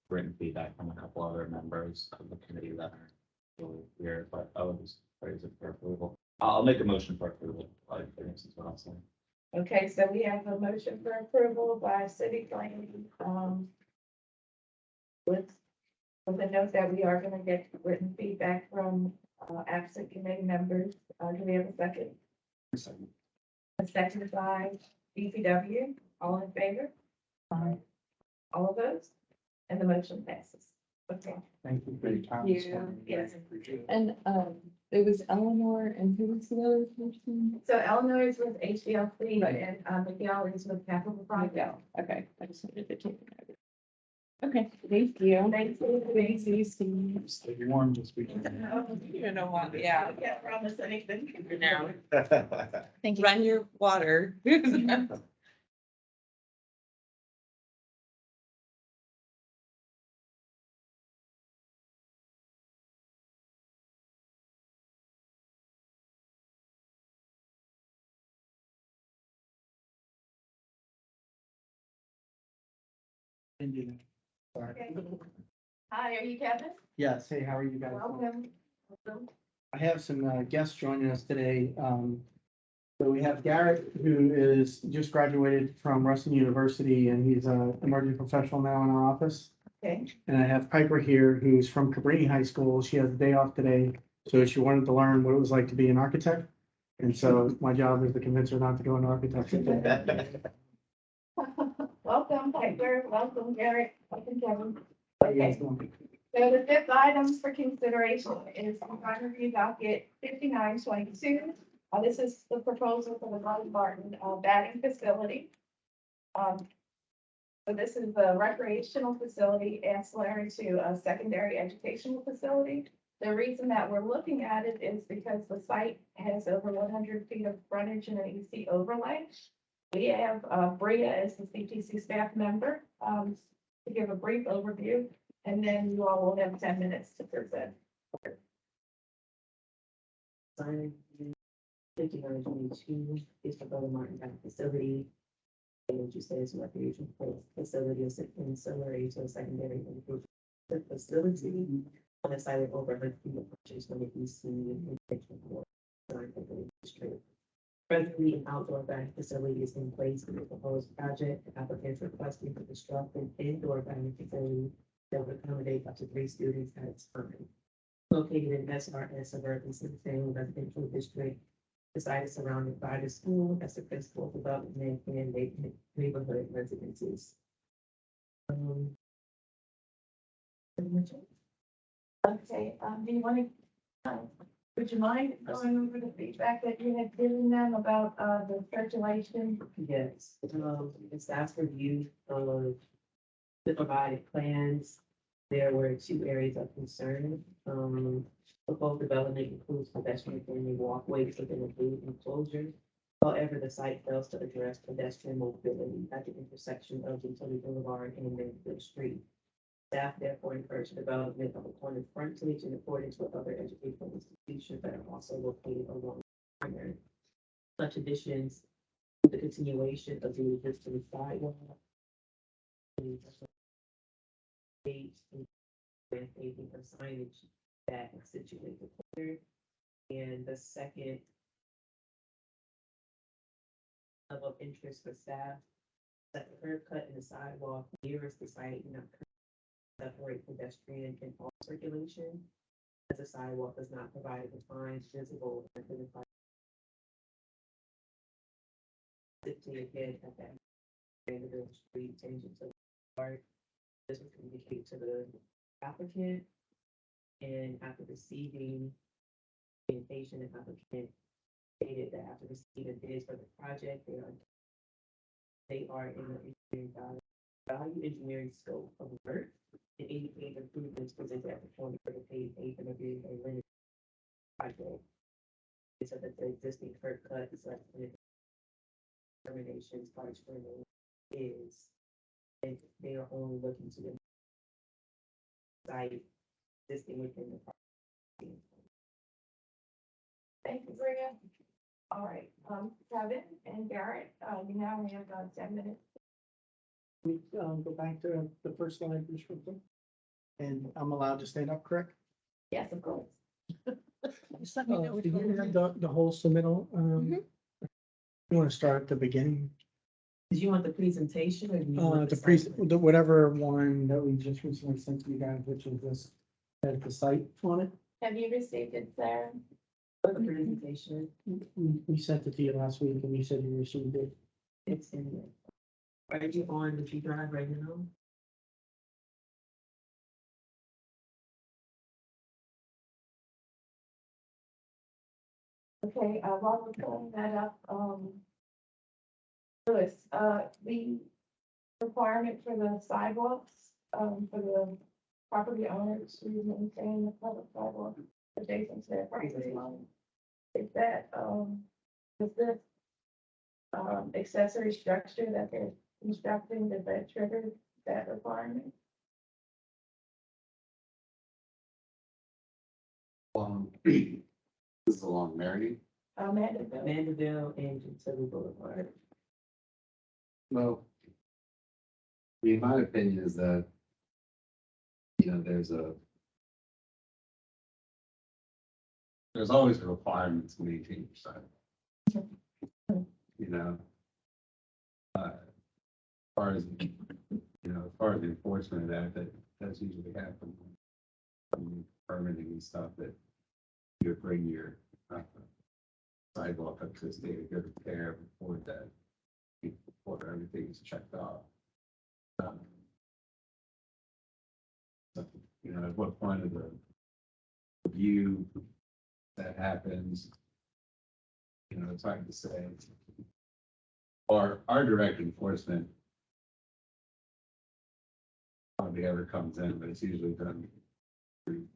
written feedback from a couple other members of the committee that are really here, but I would just phrase it for approval. I'll make a motion for approval, I think is what I'll say. Okay, so we have a motion for approval by city planning, with the note that we are gonna get written feedback from, absent committee members. Do we have a second? A second by DPW, all in favor? All of those? And the motion passes. Okay. Thank you for your time. this Yeah. morning. Yes. Appreciate it. And, it was Eleanor and who was the other person? So Eleanor is with HDLC Right. and Miguel is with Capital Project. Yeah, okay, I just wanted to take it over. Okay, thank you. Thanks, thanks. you, Steve. Stay warm this weekend. You know what, yeah. I can't promise anything. No. Thank you. Run your water. Okay. Hi, are you Kevin? Yes, hey, how are you guys? doing? Welcome. Welcome. I have some guests joining us today. So we have Garrett, who is just graduated from Ruston University, and he's an emerging professional now in our office. Okay. And I have Piper here, who's from Cabrini High School. She has the day off today, so she wanted to learn what it was like to be an architect. And so my job is to convince her not to go into architecture. Welcome, Piper. Welcome, Garrett. Welcome, Kevin. How you guys Okay, doing? So the fifth item for consideration is final review docket 5922. This is the proposal for the Golden Garden batting facility. So this is a recreational facility ancillary to a secondary educational facility. The reason that we're looking at it is because the site has over 100 feet of frontage and an EC overlay. We have Bria as the CTC staff member to give a brief overview, and then you all will have 10 minutes to present. Sign 5922 is for Golden Martin Bank facility. And you say it's a recreation facility is ancillary to a secondary education facility on the site of over 100 feet of purchase from the EC and district. Presently, an outdoor bank facility is in place for the proposed project. The applicants requesting to construct an indoor bank facility that would accommodate up to 3 students at a time. Located in SRS suburban Cincinnati residential district, the site is surrounded by the school as the principal development and neighborhood residences. Pretty much it. Okay, do you want to, would you mind going over the feedback that you had given them about the circulation? Yes, the staff's review of the provided plans, there were 2 areas of concern. Proposed development includes pedestrian friendly walkways within a blue enclosure. However, the site fails to address pedestrian mobility at the intersection of Utility Boulevard and Mansfield Street. Staff therefore encourage development of a corner frontage in accordance with other educational institutions that are also located along the corner. Such additions, the continuation of the existing sidewalk. Landscaping or signage that accentuate the corner. And the second level of interest for staff, that the curb cut in the sidewalk nearest the site not separate pedestrian and all circulation, as the sidewalk does not provide a defined, visible, and identified. Sitting ahead at that Vanderbilt Street tangent to the park. This was communicated to the applicant, and after receiving communication, the applicant stated that after receiving bids for the project, they are in the engineering value engineering scope of work. The 88 improvements presented at the point for the phase 8 and review a limited project. They said that the existing curb cut is like terminations, parts for is, and they are only looking to the site existing within the property. Thank you, Bria. All right, Kevin and Garrett, you now have 10 minutes. We go back to the first slide, just real quick. And I'm allowed to stand up, correct? Yes, of course. Just let me know. Did you have the whole submittal? You want to start at the beginning? Did you want the presentation or? do you want The site plan? whatever one that we just recently sent to you guys, which is this, has the site on it. Have you received it, Sarah? The presentation, We sent it to you last week and you said you received it. it's in there. Are you on the G drive right now? Okay, while we're pulling that up, Louis, the requirement for the sidewalks, for the property owners to maintain the public sidewalk adjacent to their property line. Is that, is this, accessory structure that they're constructing, does that trigger that requirement? This is along Mary. Mandeville? Mandeville and Utility Boulevard. Well, I mean, my opinion is that, there's always a requirement to maintain your site. As far as, as far as the enforcement of that's usually happened. Permitting and stuff that you bring your sidewalk up to a state of good repair before everything is checked off. So, know, at what point of the view that happens. You know, it's hard to say. Our direct enforcement hardly ever comes in, but it's usually done through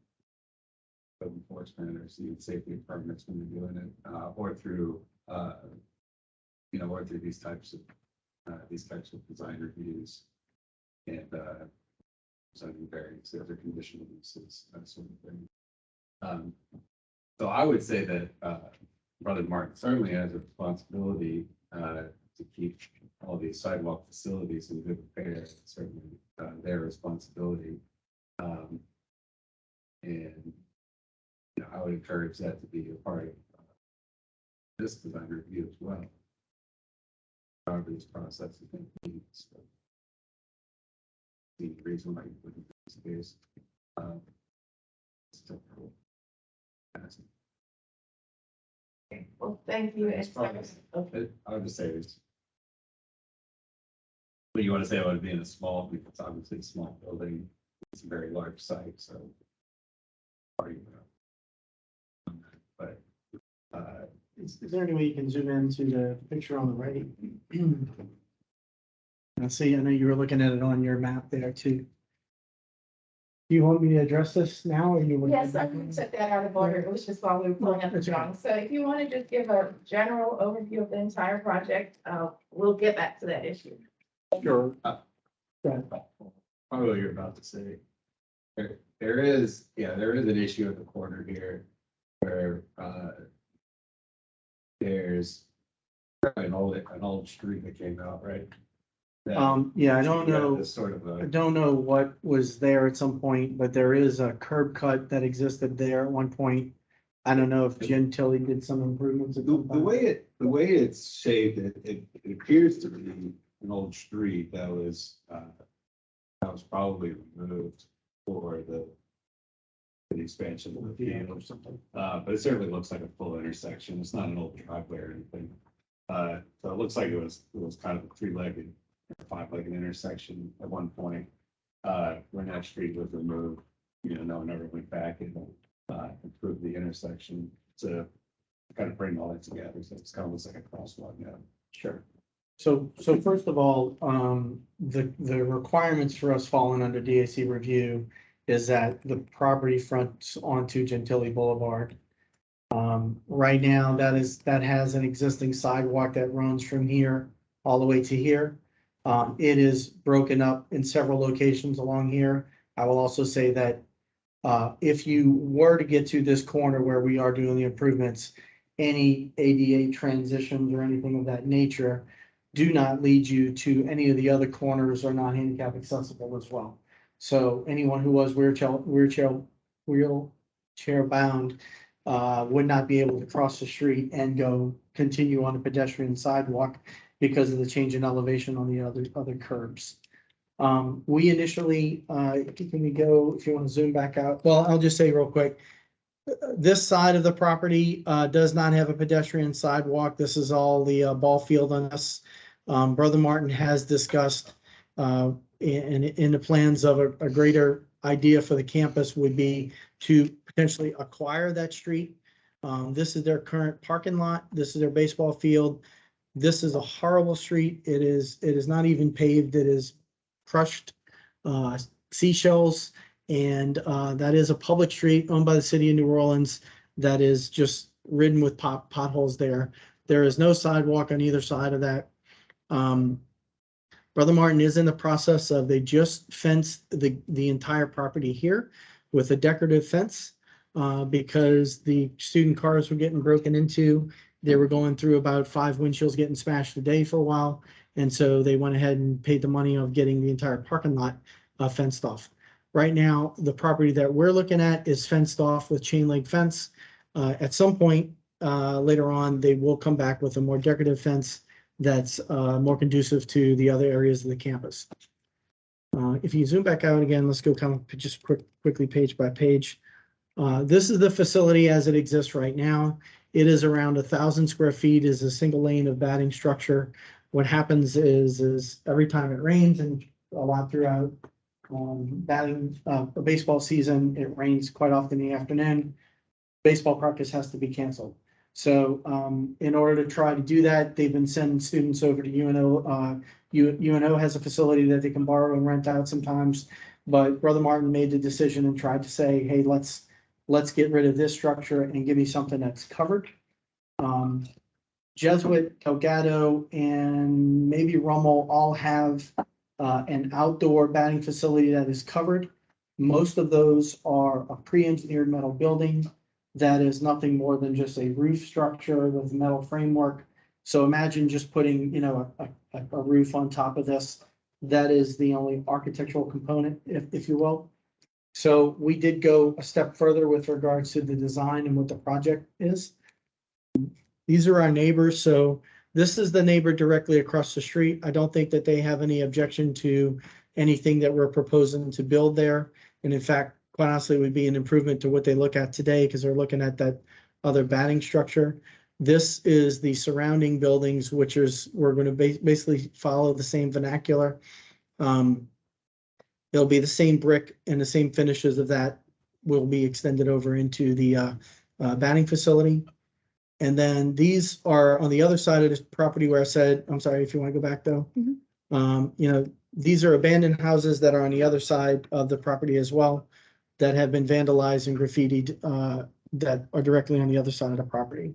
code enforcement or safety permits when you're doing it, or through, you know, or through these types of design reviews and, zoning variants, other conditional uses, that sort of thing. So I would say that, Brother Martin certainly has a responsibility, to keep all these sidewalk facilities in good repair. It's certainly, their responsibility. And, you know, I would encourage that to be a part of this design review as well. However, this process is going to be, so. The reason why you wouldn't do this, it's difficult. Okay, well, thank you. It's probably- I would just say this. But you want to say about it being a small, because it's obviously a small building, it's a very large site, so. But, Is there any way you can zoom into the picture on the right? I see, I know you were looking at it on your map there too. Do you want me to address this now or you? Yes, I took that out of order. It was just while we were pulling up the drawing. So if you want to just give a general overview of the entire project, we'll get back to that issue. Sure. probably what you're about to say. There is an issue at the corner here where, there's an old street that came out, right? Yeah, I don't know. This sort of I a, don't know what was there at some point, but there is a curb cut that existed there at one point. I don't know if Jen Tilly did some improvements. the way it's shaped, it appears to be an old street that was probably removed for the expansion of the field or something. But it certainly looks like a full intersection. It's not an old driveway or anything. So it looks like it was kind of a three-legged, five-legged intersection at one point. When that street was removed, you know, no one ever went back and improved the intersection to kind of bring all that together. So it's kind of looks like a crosswalk now. Sure. So first of all, the requirements for us falling under DAC review is that the property fronts onto Gentilly Boulevard. Right now, that has an existing sidewalk that runs from here all the way to here. It is broken up in several locations along here. I will also say that if you were to get to this corner where we are doing the improvements, any ADA transitions or anything of that nature do not lead you to any of the other corners are not handicap accessible as well. So anyone who was wheelchair bound would not be able to cross the street and continue on a pedestrian sidewalk because of the change in elevation on the other curbs. We initially, can we go, if you want to zoom back out? Well, I'll just say real quick, this side of the property does not have a pedestrian sidewalk. This is all the ball field on us. Brother Martin has discussed in the plans of a greater idea for the campus would be to potentially acquire that street. This is their current parking lot. This is their baseball field. This is a horrible street. It is not even paved. It is crushed seashells. And that is a public street owned by the city of New Orleans that is just ridden with potholes there. There is no sidewalk on either side of that. Brother Martin is in the process of, they just fenced the entire property here with a decorative fence because the student cars were getting broken into. They were going through about 5 windshields getting smashed a day for a while. And so they went ahead and paid the money of getting the entire parking lot fenced off. Right now, the property that we're looking at is fenced off with chain link fence. At some point later on, they will come back with a more decorative fence that's more conducive to the other areas of the campus. If you zoom back out again, let's go kind of just quickly page by page. This is the facility as it exists right now. It is around 1,000 square feet, is a single lane of batting structure. What happens is every time it rains and a lot throughout batting, a baseball season, it rains quite often in the afternoon. Baseball practice has to be canceled. So, in order to try to do that, they've been sending students over to UNO. UNO has a facility that they can borrow and rent out sometimes. But Brother Martin made the decision and tried to say, hey, let's get rid of this structure and give you something that's covered. Jesuit, Delgado, and maybe Rummel all have an outdoor batting facility that is covered. Most of those are a pre-engineered metal building that is nothing more than just a roof structure with metal framework. So imagine just putting, a roof on top of this. That is the only architectural component, if you will. So we did go a step further with regards to the design and what the project is. These are our neighbors. So this is the neighbor directly across the street. I don't think that they have any objection to anything that we're proposing to build there. And in fact, quite honestly, it would be an improvement to what they look at today because they're looking at that other batting structure. This is the surrounding buildings, which is, we're going to basically follow the same vernacular. It'll be the same brick and the same finishes of that will be extended over into the batting facility. And then these are on the other side of this property where I said, I'm sorry, if you want to go back though. These are abandoned houses that are on the other side of the property as well that have been vandalized and graffitied that are directly on the other side of the property.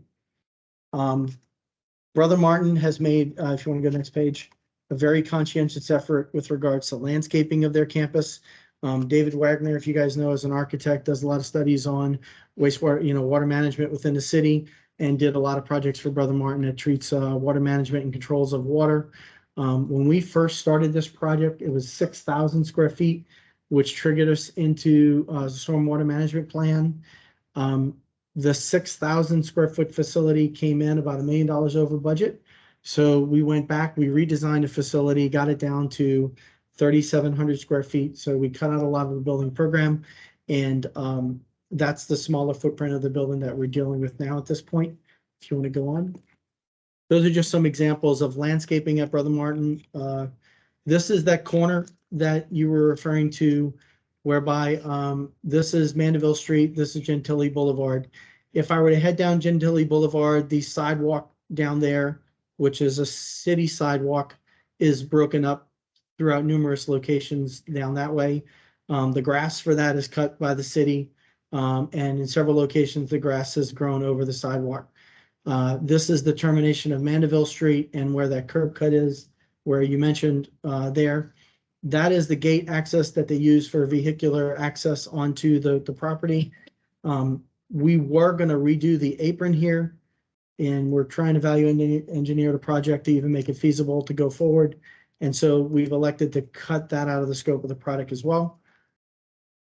Brother Martin has made, if you want to go to the next page, a very conscientious effort with regards to landscaping of their campus. David Wagner, if you guys know, is an architect, does a lot of studies on wastewater, water management within the city, and did a lot of projects for Brother Martin that treats water management and controls of water. When we first started this project, it was 6,000 square feet, which triggered us into the stormwater management plan. The 6,000 square foot facility came in about $1 million over budget. So we went back, we redesigned the facility, got it down to 3,700 square feet. So we cut out a lot of the building program, and that's the smaller footprint of the building that we're dealing with now at this point. If you want to go on. Those are just some examples of landscaping at Brother Martin. This is that corner that you were referring to, whereby this is Mandeville Street, this is Gentilly Boulevard. If I were to head down Gentilly Boulevard, the sidewalk down there, which is a city sidewalk, is broken up throughout numerous locations down that way. The grass for that is cut by the city, and in several locations, the grass has grown over the sidewalk. This is the termination of Mandeville Street and where that curb cut is, where you mentioned there. That is the gate access that they use for vehicular access onto the property. We were going to redo the apron here, and we're trying to value engineer the project to even make it feasible to go forward. And so we've elected to cut that out of the scope of the product as well.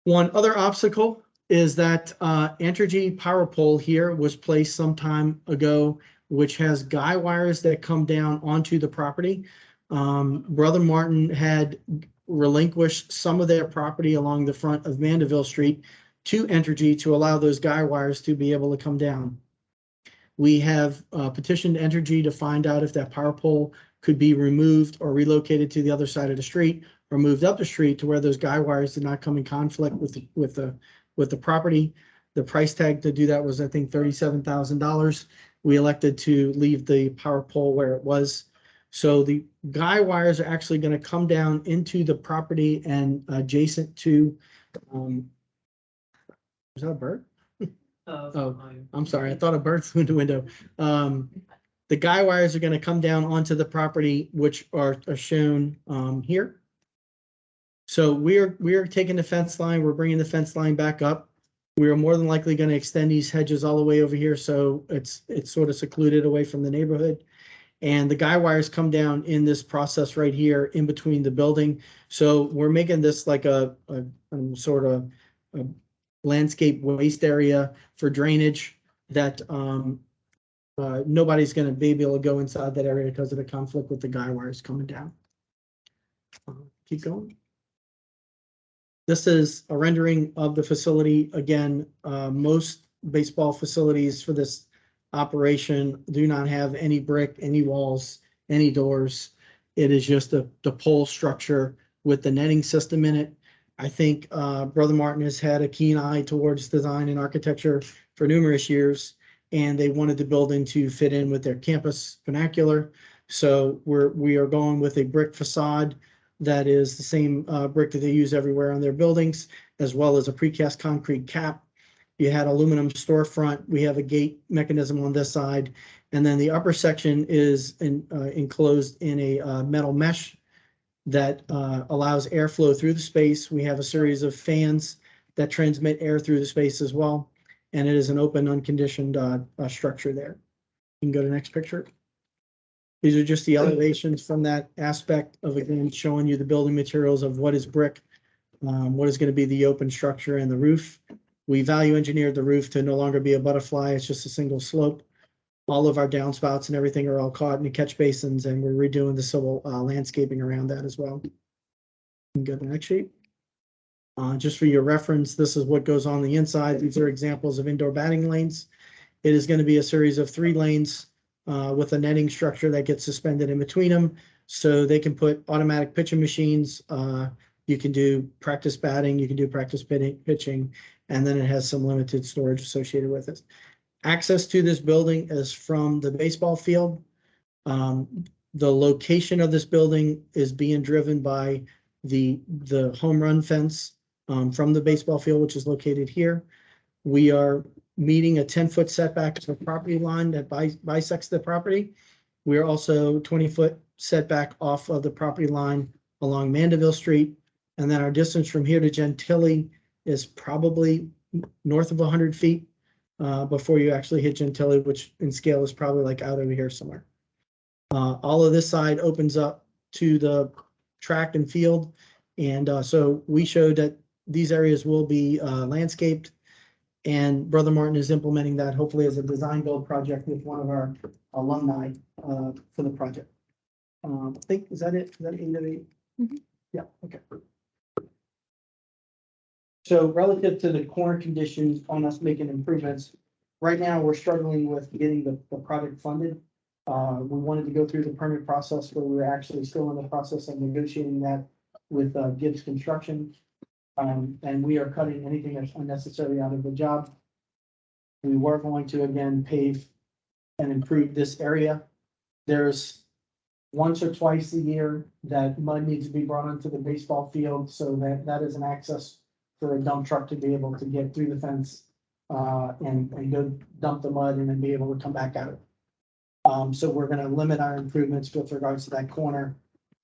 One other obstacle is that Entergy power pole here was placed some time ago, which has guy wires that come down onto the property. Brother Martin had relinquished some of their property along the front of Mandeville Street to Entergy to allow those guy wires to be able to come down. We have petitioned Entergy to find out if that power pole could be removed or relocated to the other side of the street, or moved up the street to where those guy wires did not come in conflict with the property. The price tag to do that was, I think, $37,000. We elected to leave the power pole where it was. So the guy wires are actually going to come down into the property and adjacent to, is that a bird? Oh, I'm sorry. I thought a bird flew in the window. The guy wires are going to come down onto the property, which are shown here. So we're taking the fence line. We're bringing the fence line back up. We are more than likely going to extend these hedges all the way over here, so it's sort of secluded away from the neighborhood. And the guy wires come down in this process right here in between the building. So we're making this like a sort of a landscape waste area for drainage that nobody's going to be able to go inside that area because of the conflict with the guy wires coming down. Keep going. This is a rendering of the facility. Again, most baseball facilities for this operation do not have any brick, any walls, any doors. It is just the pole structure with the netting system in it. I think Brother Martin has had a keen eye towards design and architecture for numerous years, and they wanted the building to fit in with their campus vernacular. So we are going with a brick facade that is the same brick that they use everywhere on their buildings, as well as a precast concrete cap. You had aluminum storefront. We have a gate mechanism on this side, and then the upper section is enclosed in a metal mesh that allows airflow through the space. We have a series of fans that transmit air through the space as well. And it is an open, unconditioned structure there. You can go to the next picture. These are just the elevations from that aspect of, again, showing you the building materials of what is brick, what is going to be the open structure and the roof. We value engineered the roof to no longer be a butterfly. It's just a single slope. All of our downspouts and everything are all caught in the catch basins, and we're redoing the civil landscaping around that as well. You can go to the next sheet. Just for your reference, this is what goes on the inside. These are examples of indoor batting lanes. It is going to be a series of 3 lanes with a netting structure that gets suspended in between them, so they can put automatic pitching machines. You can do practice batting, you can do practice pitching, and then it has some limited storage associated with it. Access to this building is from the baseball field. The location of this building is being driven by the home run fence from the baseball field, which is located here. We are meeting a 10-foot setback to the property line that bisects the property. We are also 20-foot setback off of the property line along Mandeville Street. And then our distance from here to Gentilly is probably north of 100 feet. Before you actually hit Gentilly, which in scale is probably like out over here somewhere. All of this side opens up to the track and field. And so we showed that these areas will be landscaped, and Brother Martin is implementing that hopefully as a design build project with one of our alumni for the project. I think, is that it? Is that 8 of 8? Mhm. Yeah, okay. So relative to the corner conditions on us making improvements, right now we're struggling with getting the project funded. We wanted to go through the permit process, but we're actually still in the process of negotiating that with Gibbs Construction. And we are cutting anything that's unnecessary out of the job. We were going to again pave and improve this area. There's once or twice a year that mud needs to be brought onto the baseball field, so that is an access for a dump truck to be able to get through the fence and go dump the mud and then be able to come back out. So we're gonna limit our improvements with regards to that corner.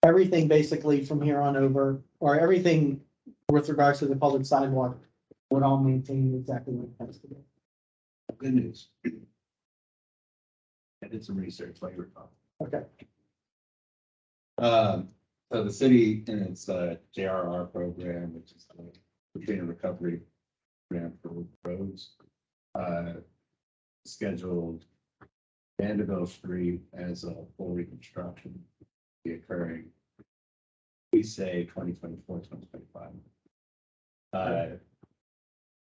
Everything basically from here on over, or everything with regards to the public sidewalk, would all maintain exactly what it has to be. Good news. I did some research while you were talking. Okay. So the city in its JRR program, which is the Katrina Recovery Program for roads, scheduled Vanderbilt Street as a full reconstruction be occurring. We say 2024, 2025.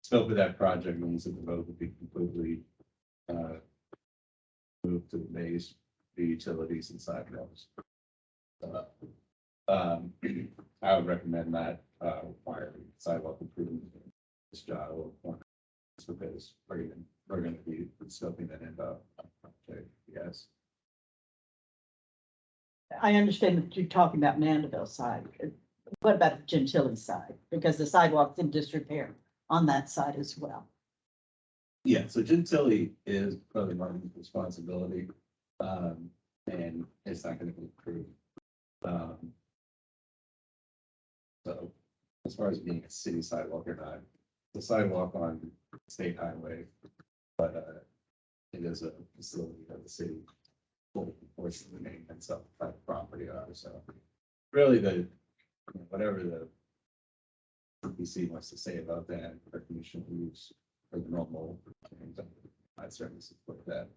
Scope of that project means that the road would be completely moved to the base, the utilities and sidewalks. I would recommend that requiring sidewalk improvement in this job because we're gonna be scoping that into project, yes. I understand that you're talking about Mandeville side. What about the Gentilly side? Because the sidewalk's in disrepair on that side as well. Yeah, so Gentilly is Brother Martin's responsibility, and it's not gonna be approved. So as far as being a city sidewalk or not, the sidewalk on State Highway, but it is a facility of the city. Portion of the maintenance of private property are, so really whatever the PC wants to say about that, our commission use for the normal things, I certainly support that.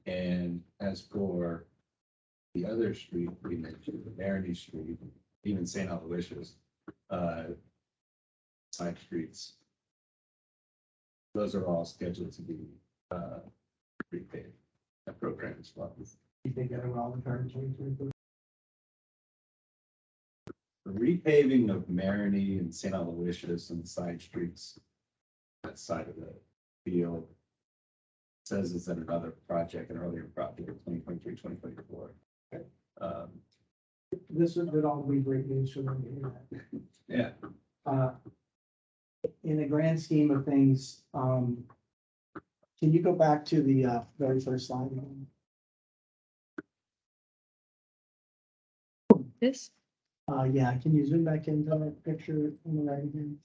And as for the other street we mentioned, the Maroney Street, even St. Aloysius, side streets, those are all scheduled to be repaid. That program as well. You think that we're all in charge? repaving of Marigny and St. Aloysius and the side streets, that side of the field, says it's in another project, an earlier project, 2023, 2024. This would all be great news for them to hear that. Yeah, In the grand scheme of things, can you go back to the very first slide? This, Yeah, can you zoom back into that picture on the right again?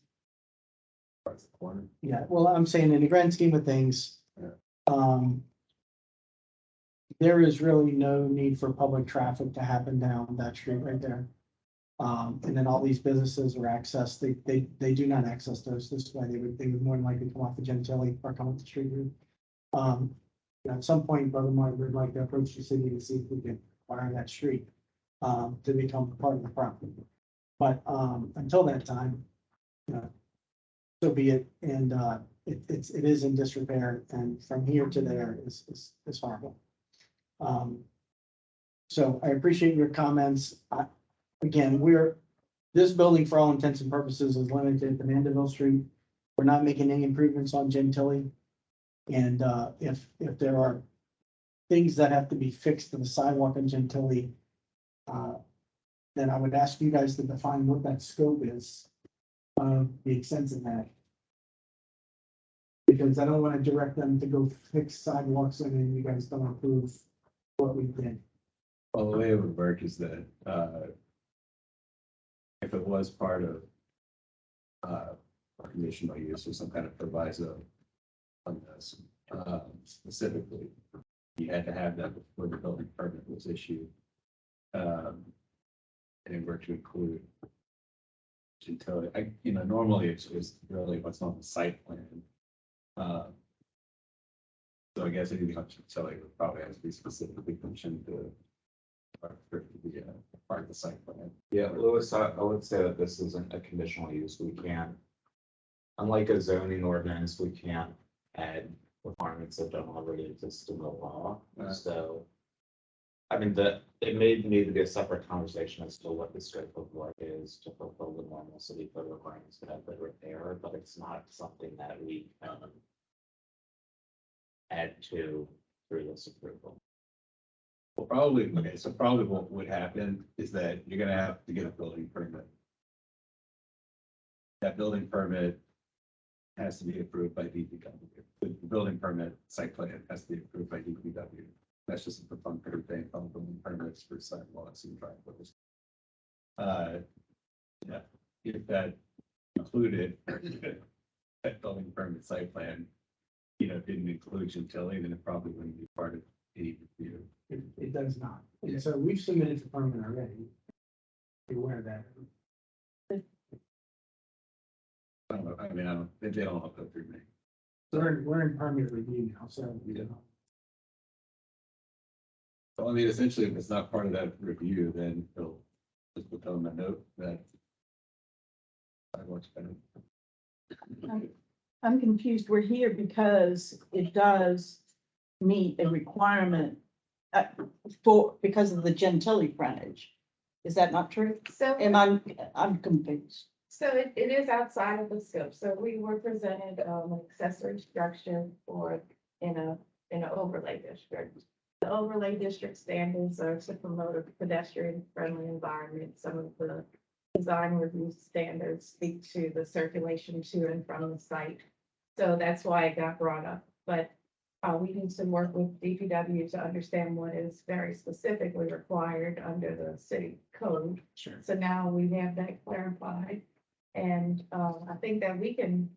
parts of the corner. Yeah, well, I'm saying in the grand scheme of things, there is really no need for public traffic to happen down that street right there. And then all these businesses are accessed, they do not access those this way. They would more than likely come off the Gentilly or come off the street route. At some point, Brother Martin would like to approach the city to see if we can acquire that street to become part of the property. But until that time, so be it. And it is in disrepair, and from here to there is horrible. So I appreciate your comments. Again, this building for all intents and purposes is limited to Mandeville Street. We're not making any improvements on Gentilly. And if there are things that have to be fixed to the sidewalk on Gentilly, then I would ask you guys to define what that scope is, the extent of that. Because I don't want to direct them to go fix sidewalks and then you guys don't approve what we did. Well, the way it would work is that, if it was part of, a conditional use or some kind of proviso on this, specifically, you had to have that before the building permit was issued. And it were to include Gentilly, normally it's really what's on the site plan. So I guess anything on Gentilly would probably have to be specifically mentioned to be part of the site plan. Yeah, Louis, I would say that this isn't a conditional use. We can't, unlike a zoning ordinance, we can't add requirements that don't already exist in the law. So, I mean, it may need to be a separate conversation as to what the scope of work is to fulfill the normal city code requirements that have been there, but it's not something that we add to through this approval. Well, probably what would happen is that you're gonna have to get a building permit. That building permit has to be approved by DPW. The building permit site plan has to be approved by DPW. That's just a perfunctory thing, on building permits for sidewalks and driveways. Yeah, if that included that building permit site plan, didn't include Gentilly, then it probably wouldn't be part of any review. It does not. And so we've submitted the permit already. Be aware of that. I don't know, they don't all go through me. We're in permit review now, so. Well, essentially, if it's not part of that review, then they'll just put on a note that sidewalks better. I'm confused. We're here because it does meet a requirement because of the Gentilly frontage. Is that not true? So, And I'm confused. so it is outside of the scope. So we were presented an accessory structure in an overlay district. The overlay district standards are to promote a pedestrian-friendly environment. Some of the design review standards speak to the circulation to and from the site. So that's why it got brought up. But we need to work with DPW to understand what is very specifically required under the city code. Sure. So now we have that clarified. And I think that we can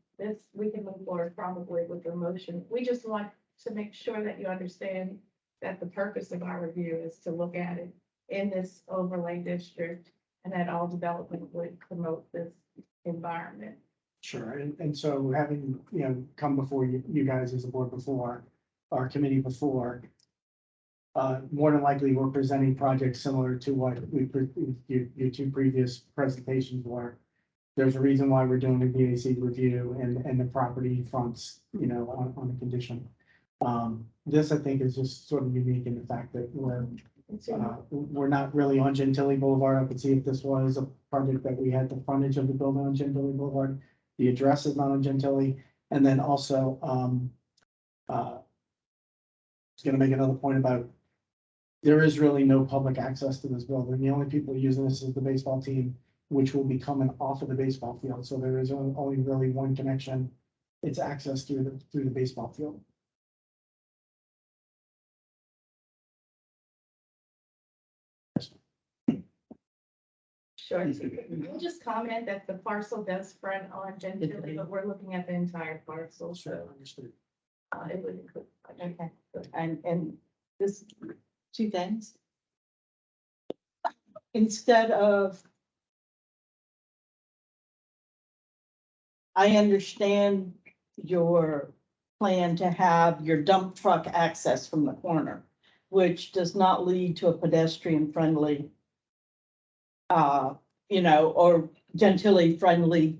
move forward probably with the motion. We just want to make sure that you understand that the purpose of our review is to look at it in this overlay district and that all development would promote this environment. Sure, and so having, come before you guys as a board before, our committee before, more than likely, we're presenting projects similar to what your two previous presentations were. There's a reason why we're doing a DAC review and the property fronts, on the condition. This, I think, is just sort of unique in the fact that we're We're not really on Gentilly Boulevard. I could see if this was a project that we had the frontage of the building on Gentilly Boulevard. The address is not on Gentilly. And then also, I was gonna make another point about there is really no public access to this building. The only people using this is the baseball team, which will be coming off of the baseball field. So there is only really one connection. It's access through the baseball field. Sure. We'll just comment that the parcel does front on Gentilly, but we're looking at the entire parcel, so Understood. it would include. Okay, good. And this, two things. Instead of, I understand your plan to have your dump truck access from the corner, which does not lead to a pedestrian friendly, or Gentilly friendly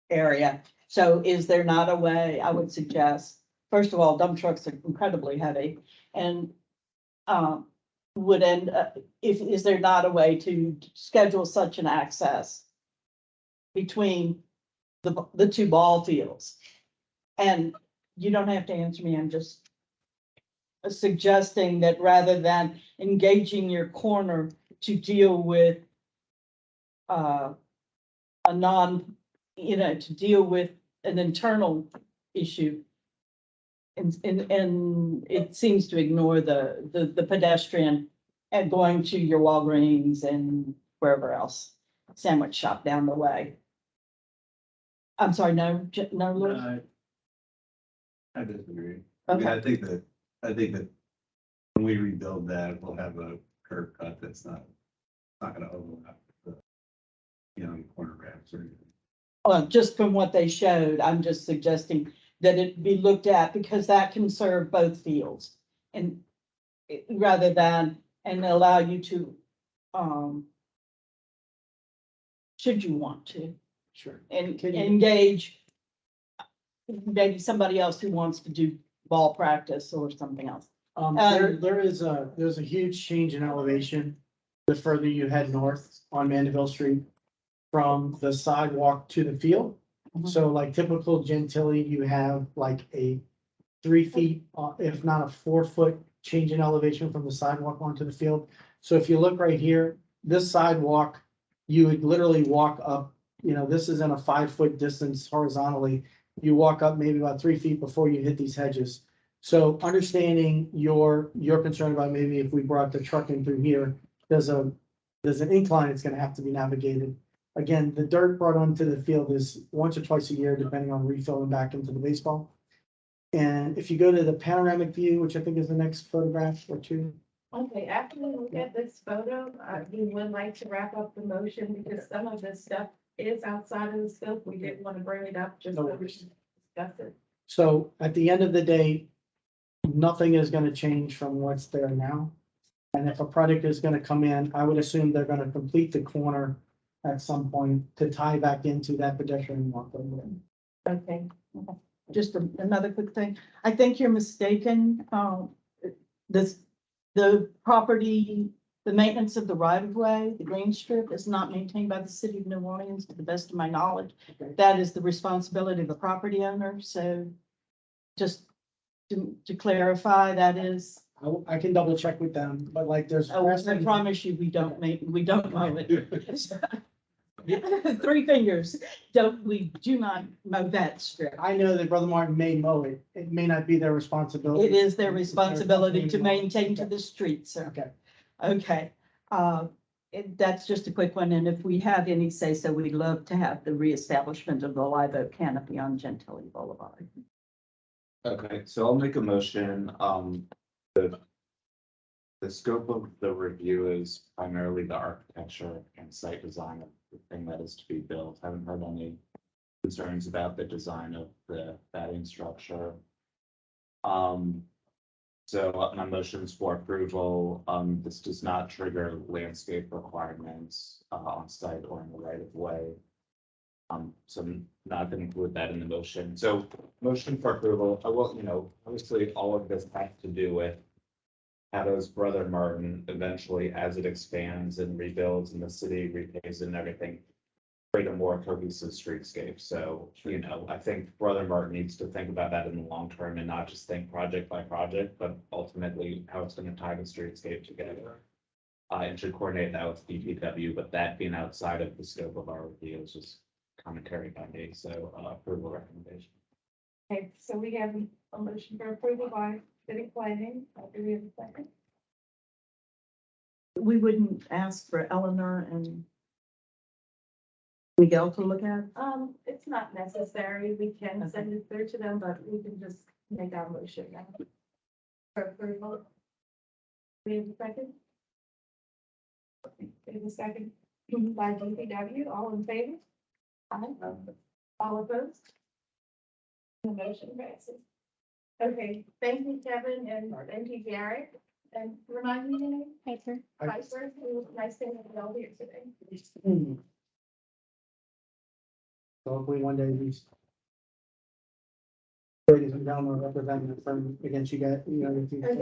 area. So is there not a way, I would suggest, first of all, dump trucks are incredibly heavy and would end, is there not a way to schedule such an access between the two ball fields? And you don't have to answer me, I'm just suggesting that rather than engaging your corner to deal with to deal with an internal issue. And it seems to ignore the pedestrian and going to your Walgreens and wherever else, sandwich shop down the way. I'm sorry, no, Louis? I disagree. I mean, Okay. I think that when we rebuild that, we'll have a curb cut that's not gonna overlap the, corner ramps or anything. Well, just from what they showed, I'm just suggesting that it be looked at because that can serve both fields. And rather than, and allow you to, should you want to, Sure. and Can you- engage maybe somebody else who wants to do ball practice or something else. There's a huge change in elevation the further you head north on Mandeville Street from the sidewalk to the field. Mhm. So like typical Gentilly, you have like a 3 feet, if not a 4 foot change in elevation from the sidewalk onto the field. So if you look right here, this sidewalk, you would literally walk up, this is in a 5 foot distance horizontally. You walk up maybe about 3 feet before you hit these hedges. So understanding your concern about maybe if we brought the truck in through here, there's an incline that's gonna have to be navigated. Again, the dirt brought onto the field is once or twice a year, depending on refilling back into the baseball. And if you go to the panoramic view, which I think is the next photograph or two. Okay, after we look at this photo, we would like to wrap up the motion because some of this stuff is outside of the scope. We didn't want to bring it up just so we can discuss it. So at the end of the day, nothing is gonna change from what's there now. And if a project is gonna come in, I would assume they're gonna complete the corner at some point to tie back into that pedestrian walkway. Okay. Just another quick thing. I think you're mistaken. The property, the maintenance of the right of way, the green strip is not maintained by the city of New Orleans, to the best of my knowledge. Okay. That is the responsibility of the property owner. So just to clarify, that is, I can double check with them, but like there's. I promise you, we don't mow it. 3 fingers, we do not mow that strip. I know that Brother Martin may mow it. It may not be their responsibility. It is their responsibility to maintain to the street, sir. Okay. Okay, that's just a quick one, and if we have any say so, we'd love to have the reestablishment of the live oak canopy on Gentilly Boulevard. Okay, so I'll make a motion, the scope of the review is primarily the architecture and site design of the thing that is to be built. Haven't heard any concerns about the design of the batting structure. So my motion's for approval. This does not trigger landscape requirements on site or in the right of way. So I'm not gonna include that in the motion. So motion for approval, I will, obviously all of this has to do with how does Brother Martin eventually, as it expands and rebuilds and the city repays and everything, create a more cohesive streetscape? So, you know, I think Brother Martin needs to think about that in the long term and not just think project by project, but ultimately how it's gonna tie the streetscape together. And should coordinate that with DPW, but that being outside of the scope of our review is just commentary by me, so approval recommendation. Okay, so we have a motion for approval by city planning. Do we have a second? We wouldn't ask for Eleanor and Miguel to look at? It's not necessary. We can send it through to them, but we can just make our motion now. For approval. We have a second? We have a second by DPW. All in favor? Aye. All opposed? The motion passes. Okay, thank you, Kevin, and thank you, Garrett. And remind me your name? Piper. Piper. It was nice to have you all here today. So hopefully one day these ladies and gentlemen representing the firm against you guys, you know, if you guys.